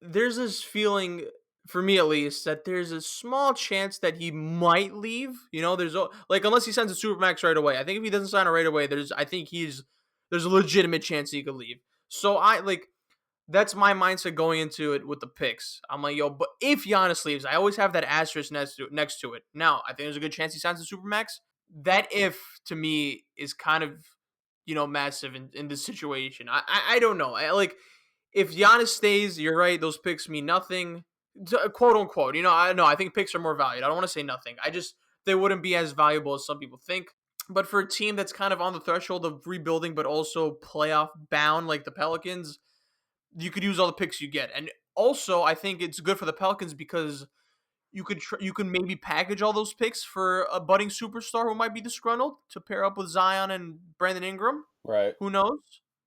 there's this feeling for me at least that there's a small chance that he might leave. Like unless he signs a supermax right away. I think if he doesn't sign it right away, there's a legitimate chance he could leave. So that's my mindset going into it with the picks. I'm like, yo, but if Giannis leaves, I always have that asterisk next to it. Now, I think there's a good chance he signs a supermax. That if to me is kind of massive in this situation. I don't know. If Giannis stays, you're right. Those picks mean nothing, quote unquote. I think picks are more valued. I don't want to say nothing. They wouldn't be as valuable as some people think. But for a team that's kind of on the threshold of rebuilding, but also playoff bound like the Pelicans, you could use all the picks you get. And also, I think it's good for the Pelicans because you can maybe package all those picks for a budding superstar who might be disgruntled to pair up with Zion and Brandon Ingram. Right. Who knows?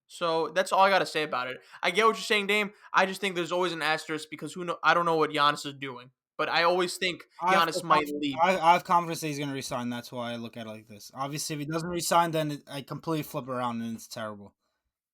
So that's all I got to say about it. I get what you're saying, Dame. I just think there's always an asterisk because I don't know what Giannis is doing. But I always think Giannis might leave. I have confidence that he's going to resign. That's why I look at it like this. Obviously, if he doesn't resign, then I completely flip around and it's terrible.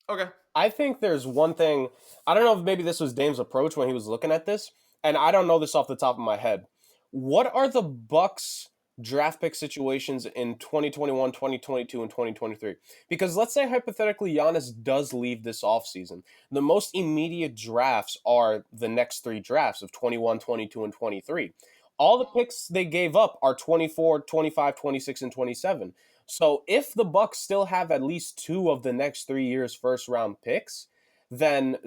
Okay. I think there's one thing. I don't know if maybe this was Dame's approach when he was looking at this, and I don't know this off the top of my head. what are the Bucks draft pick situations in 2021, 2022, and 2023? Because let's say hypothetically Giannis does leave this offseason. The most immediate drafts are the next 3 drafts of 21, 22, and 23. All the picks they gave up are 24, 25, 26, and 27. So if the Bucks still have at least 2 of the next 3 years first round picks, then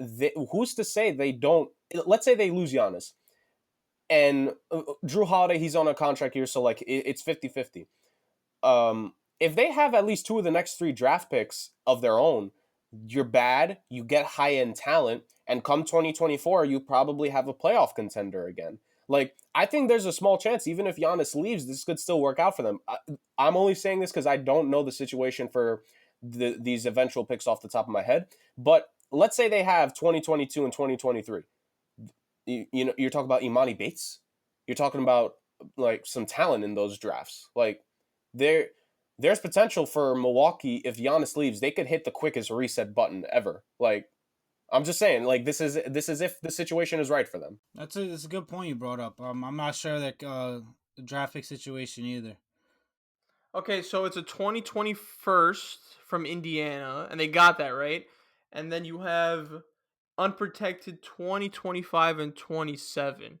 who's to say they don't? Let's say they lose Giannis and Drew Holiday, he's on a contract here, so like it's 50-50. If they have at least 2 of the next 3 draft picks of their own, you're bad, you get high-end talent, and come 2024, you probably have a playoff contender again. Like, I think there's a small chance, even if Giannis leaves, this could still work out for them. I'm only saying this because I don't know the situation for these eventual picks off the top of my head, but let's say they have 2022 and 2023. You know, you're talking about Imani Bates. You're talking about like some talent in those drafts. Like there's potential for Milwaukee. If Giannis leaves, they could hit the quickest reset button ever. Like, I'm just saying, like this is if the situation is right for them. That's a good point you brought up. I'm not sure that the draft pick situation either. Okay, so it's a 2021 from Indiana, and they got that, right? And then you have unprotected 2025 and 27,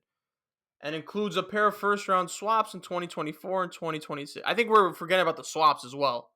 and includes a pair of first-round swaps in 2024 and 2026. I think we're forgetting about the swaps as well.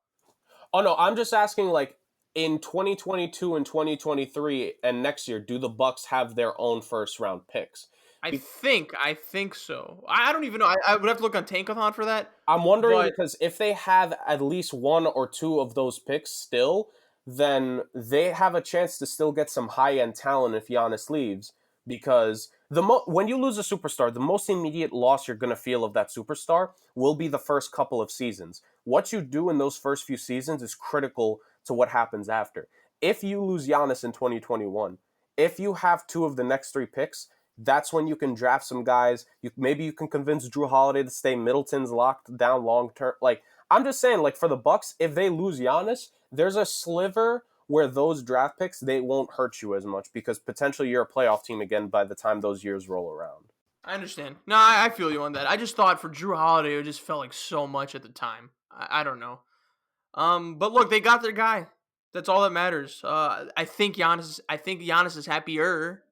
Oh no, I'm just asking, like, in 2022 and 2023 and next year, do the Bucks have their own first round picks? I think so. I don't even know. I would have to look on Tankathon for that. I'm wondering But because if they have at least 1 or 2 of those picks still, then they have a chance to still get some high-end talent if Giannis leaves. Because when you lose a superstar, the most immediate loss you're going to feel of that superstar will be the first couple of seasons. What you do in those first few seasons is critical to what happens after. If you lose Giannis in 2021, if you have 2 of the next 3 picks, that's when you can draft some guys. Maybe you can convince Drew Holiday to stay. Middleton's locked down long term. Like, I'm just saying, like, for the Bucks, if they lose Giannis, there's a sliver where those draft picks, they won't hurt you as much because potentially you're a playoff team again by the time those years roll around. I understand. No, I feel you on that. I just thought for Drew Holiday, it just felt like so much at the time. I don't know. But look, they got their guy. That's all that matters. I think Giannis is happier.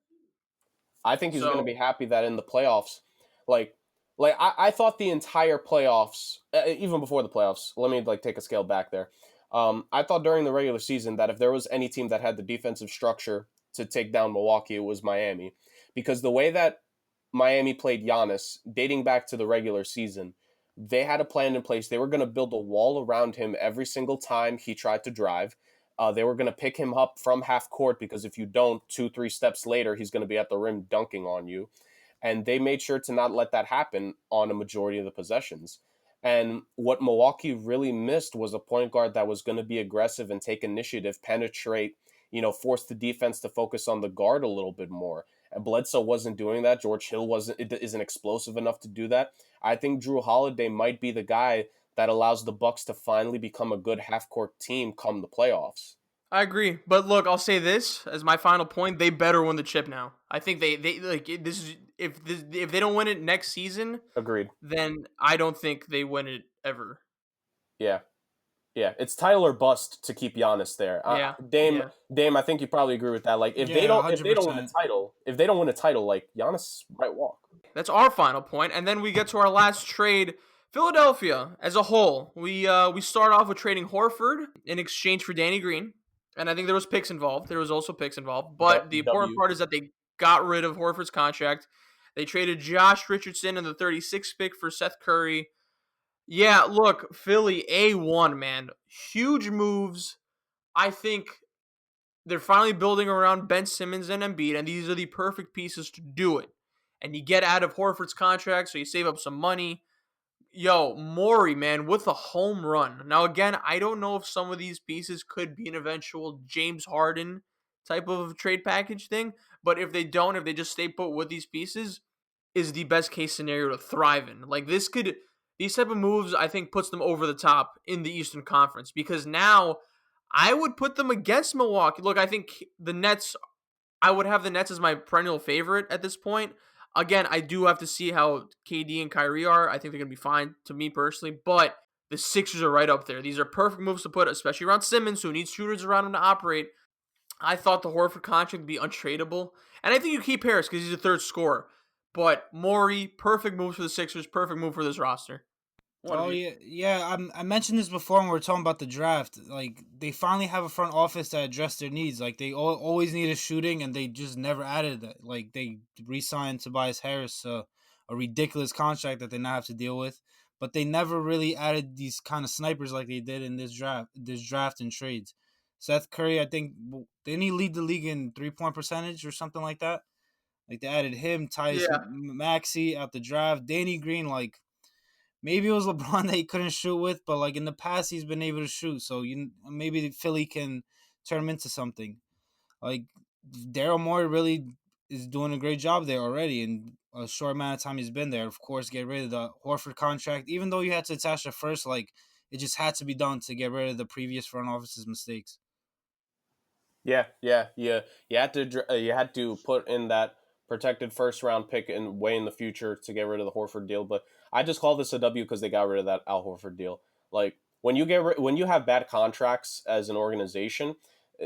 I think he's going to be happy that in the playoffs, like I thought the entire playoffs, even before the playoffs, let me like take a scale back there. I thought during the regular season that if there was any team that had the defensive structure to take down Milwaukee, it was Miami, because the way that Miami played Giannis, dating back to the regular season, they had a plan in place. They were going to build a wall around him every single time he tried to drive. They were going to pick him up from half court because if you don't, 2-3 steps later, he's going to be at the rim dunking on you. And they made sure to not let that happen on a majority of the possessions. And what Milwaukee really missed was a point guard that was going to be aggressive and take initiative, penetrate, force the defense to focus on the guard a little bit more. And Bledsoe wasn't doing that. George Hill isn't explosive enough to do that. I think Drew Holiday might be the guy that allows the Bucks to finally become a good half-court team come the playoffs. I agree, but look, I'll say this as my final point: they better win the chip now. I think they like this is if they don't win it next season, agreed, then I don't think they win it ever. Yeah, it's title or bust to keep Giannis there. Yeah, Dame, I think you probably agree with that. Like if they don't win a title, like Giannis might walk. That's our final point, and then we get to our last trade. Philadelphia as a whole, we start off with trading Horford in exchange for Danny Green. And I think there was picks involved. There was also picks involved. But the important part is that they got rid of Horford's contract. They traded Josh Richardson in the 36th pick for Seth Curry. Yeah, look, Philly, A1, man. Huge moves. I think they're finally building around Ben Simmons and Embiid, and these are the perfect pieces to do it. And you get out of Horford's contract, so you save up some money. Yo, Morey, man, with a home run. Now, again, I don't know if some of these pieces could be an eventual James Harden type of trade package thing, but if they don't, if they just stay put with these pieces, is the best case scenario to thrive in. Like, these type of moves, I think, puts them over the top in the Eastern Conference, because now I would put them against Milwaukee. Look, I think the Nets, I would have the Nets as my perennial favorite at this point. Again, I do have to see how KD and Kyrie are. I think they're going to be fine to me personally, but the Sixers are right up there. These are perfect moves to put, especially around Simmons, who needs shooters around him to operate. I thought the Horford contract would be untradeable, and I think you keep Harris because he's a third scorer. But Morey, perfect move for the Sixers, perfect move for this roster. Oh yeah. I mentioned this before when we were talking about the draft. Like they finally have a front office that address their needs. Like they always needed shooting, and they just never added that. Like they re-signed Tobias Harris, a ridiculous contract that they now have to deal with. But they never really added these kind of snipers like they did in this draft and trades. Seth Curry, I think, didn't he lead the league in 3-point percentage or something like that? Like they added him, Tyus Yeah. Maxey out the draft, Danny Green, like. Maybe it was LeBron that he couldn't shoot with, but like in the past he's been able to shoot. So maybe Philly can turn him into something. Like Daryl Morey really is doing a great job there already in a short amount of time he's been there. Of course, get rid of the Horford contract, even though you had to attach it first. Like it just had to be done to get rid of the previous front office's mistakes. Yeah. You had to put in that protected first round pick and way in the future to get rid of the Horford deal. But I just call this a W because they got rid of that Al Horford deal. Like when you have bad contracts as an organization,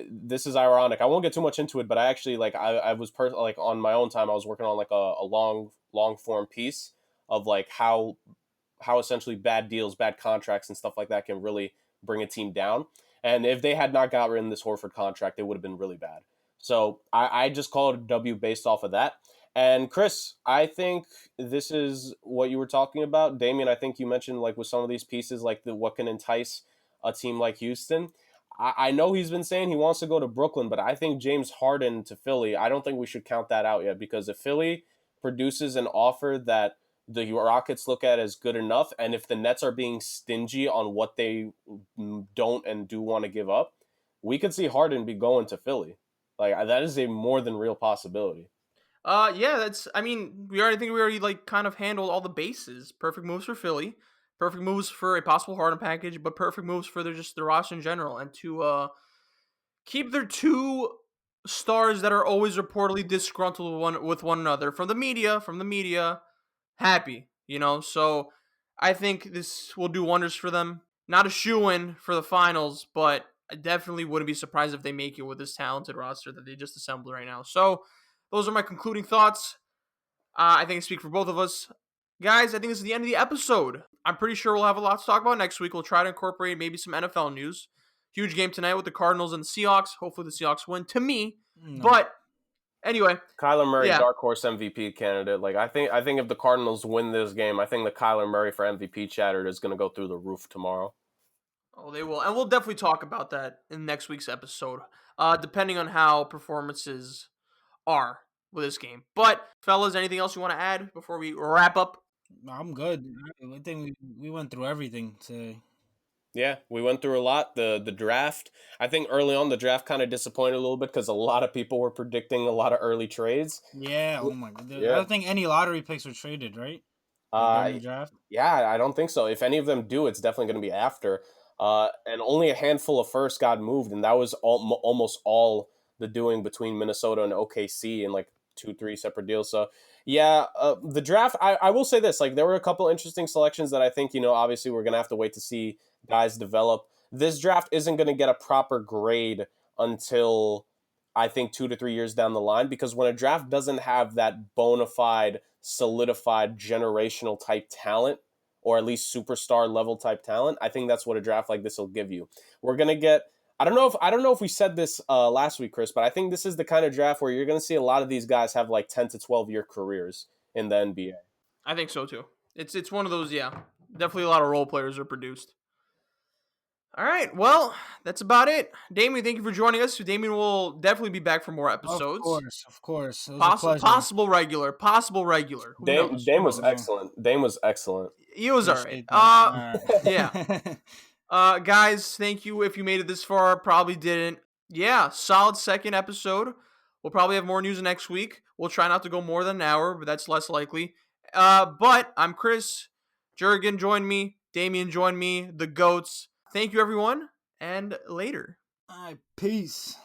this is ironic. I won't get too much into it, but I actually I was like on my own time I was working on like a long form piece of like how essentially bad deals, bad contracts, and stuff like that can really bring a team down. And if they had not gotten this Horford contract, it would have been really bad. So I just call it a W based off of that. And Chris, I think this is what you were talking about. Damian, I think you mentioned like with some of these pieces, like what can entice a team like Houston. I know he's been saying he wants to go to Brooklyn, but I think James Harden to Philly, I don't think we should count that out yet, because if Philly produces an offer that the Rockets look at as good enough, and if the Nets are being stingy on what they don't and do want to give up, we could see Harden be going to Philly. Like that is a more than real possibility. Yeah, that's. I mean, we already like kind of handled all the bases. Perfect moves for Philly, perfect moves for a possible Harden package, but perfect moves for the roster in general, and to keep their two stars that are always reportedly disgruntled with one another from the media happy. So I think this will do wonders for them. Not a shoo-in for the finals, but I definitely wouldn't be surprised if they make it with this talented roster that they just assembled right now. So those are my concluding thoughts. I think I speak for both of us. Guys, I think this is the end of the episode. I'm pretty sure we'll have a lot to talk about next week. We'll try to incorporate maybe some NFL news. Huge game tonight with the Cardinals and the Seahawks. Hopefully the Seahawks win to me. No. But anyway. Kyler Murray, yeah. dark horse MVP candidate. Like I think if the Cardinals win this game, I think the Kyler Murray for MVP chatter is going to go through the roof tomorrow. Oh, they will. And we'll definitely talk about that in next week's episode, depending on how performances are with this game. But, fellas, anything else you want to add before we wrap up? I'm good. I think we went through everything today. Yeah, we went through a lot. The draft, I think early on the draft kind of disappointed a little bit because a lot of people were predicting a lot of early trades. Yeah, oh my god. Yeah. I don't think any lottery picks were traded, right? During the draft? Yeah, I don't think so. If any of them do, it's definitely going to be after. And only a handful of firsts got moved, and that was almost all the doing between Minnesota and OKC in like 2-3 separate deals. So yeah, the draft, I will say this, like there were a couple interesting selections that I think, obviously we're going to have to wait to see guys develop. This draft isn't going to get a proper grade until I think 2 to 3 years down the line, because when a draft doesn't have that bona fide, solidified, generational type talent, or at least superstar level type talent, I think that's what a draft like this will give you. We're going to get, I don't know if we said this last week, Chris, but I think this is the kind of draft where you're going to see a lot of these guys have like 10 to 12 year careers in the NBA. I think so too. It's one of those, yeah. Definitely a lot of role players are produced. All right, well, that's about it. Damian, thank you for joining us. Damian will definitely be back for more episodes. Of course. It was a pleasure. Possible regular. Who knows? Dame was excellent. Dame was excellent. He was all right. Yeah. Guys, thank you if you made it this far. Probably didn't. Yeah, solid second episode. We'll probably have more news next week. We'll try not to go more than an hour, but that's less likely. But I'm Chris. Jurgen joined me. Damian joined me. The GOATs. Thank you, everyone, and later. All right, peace.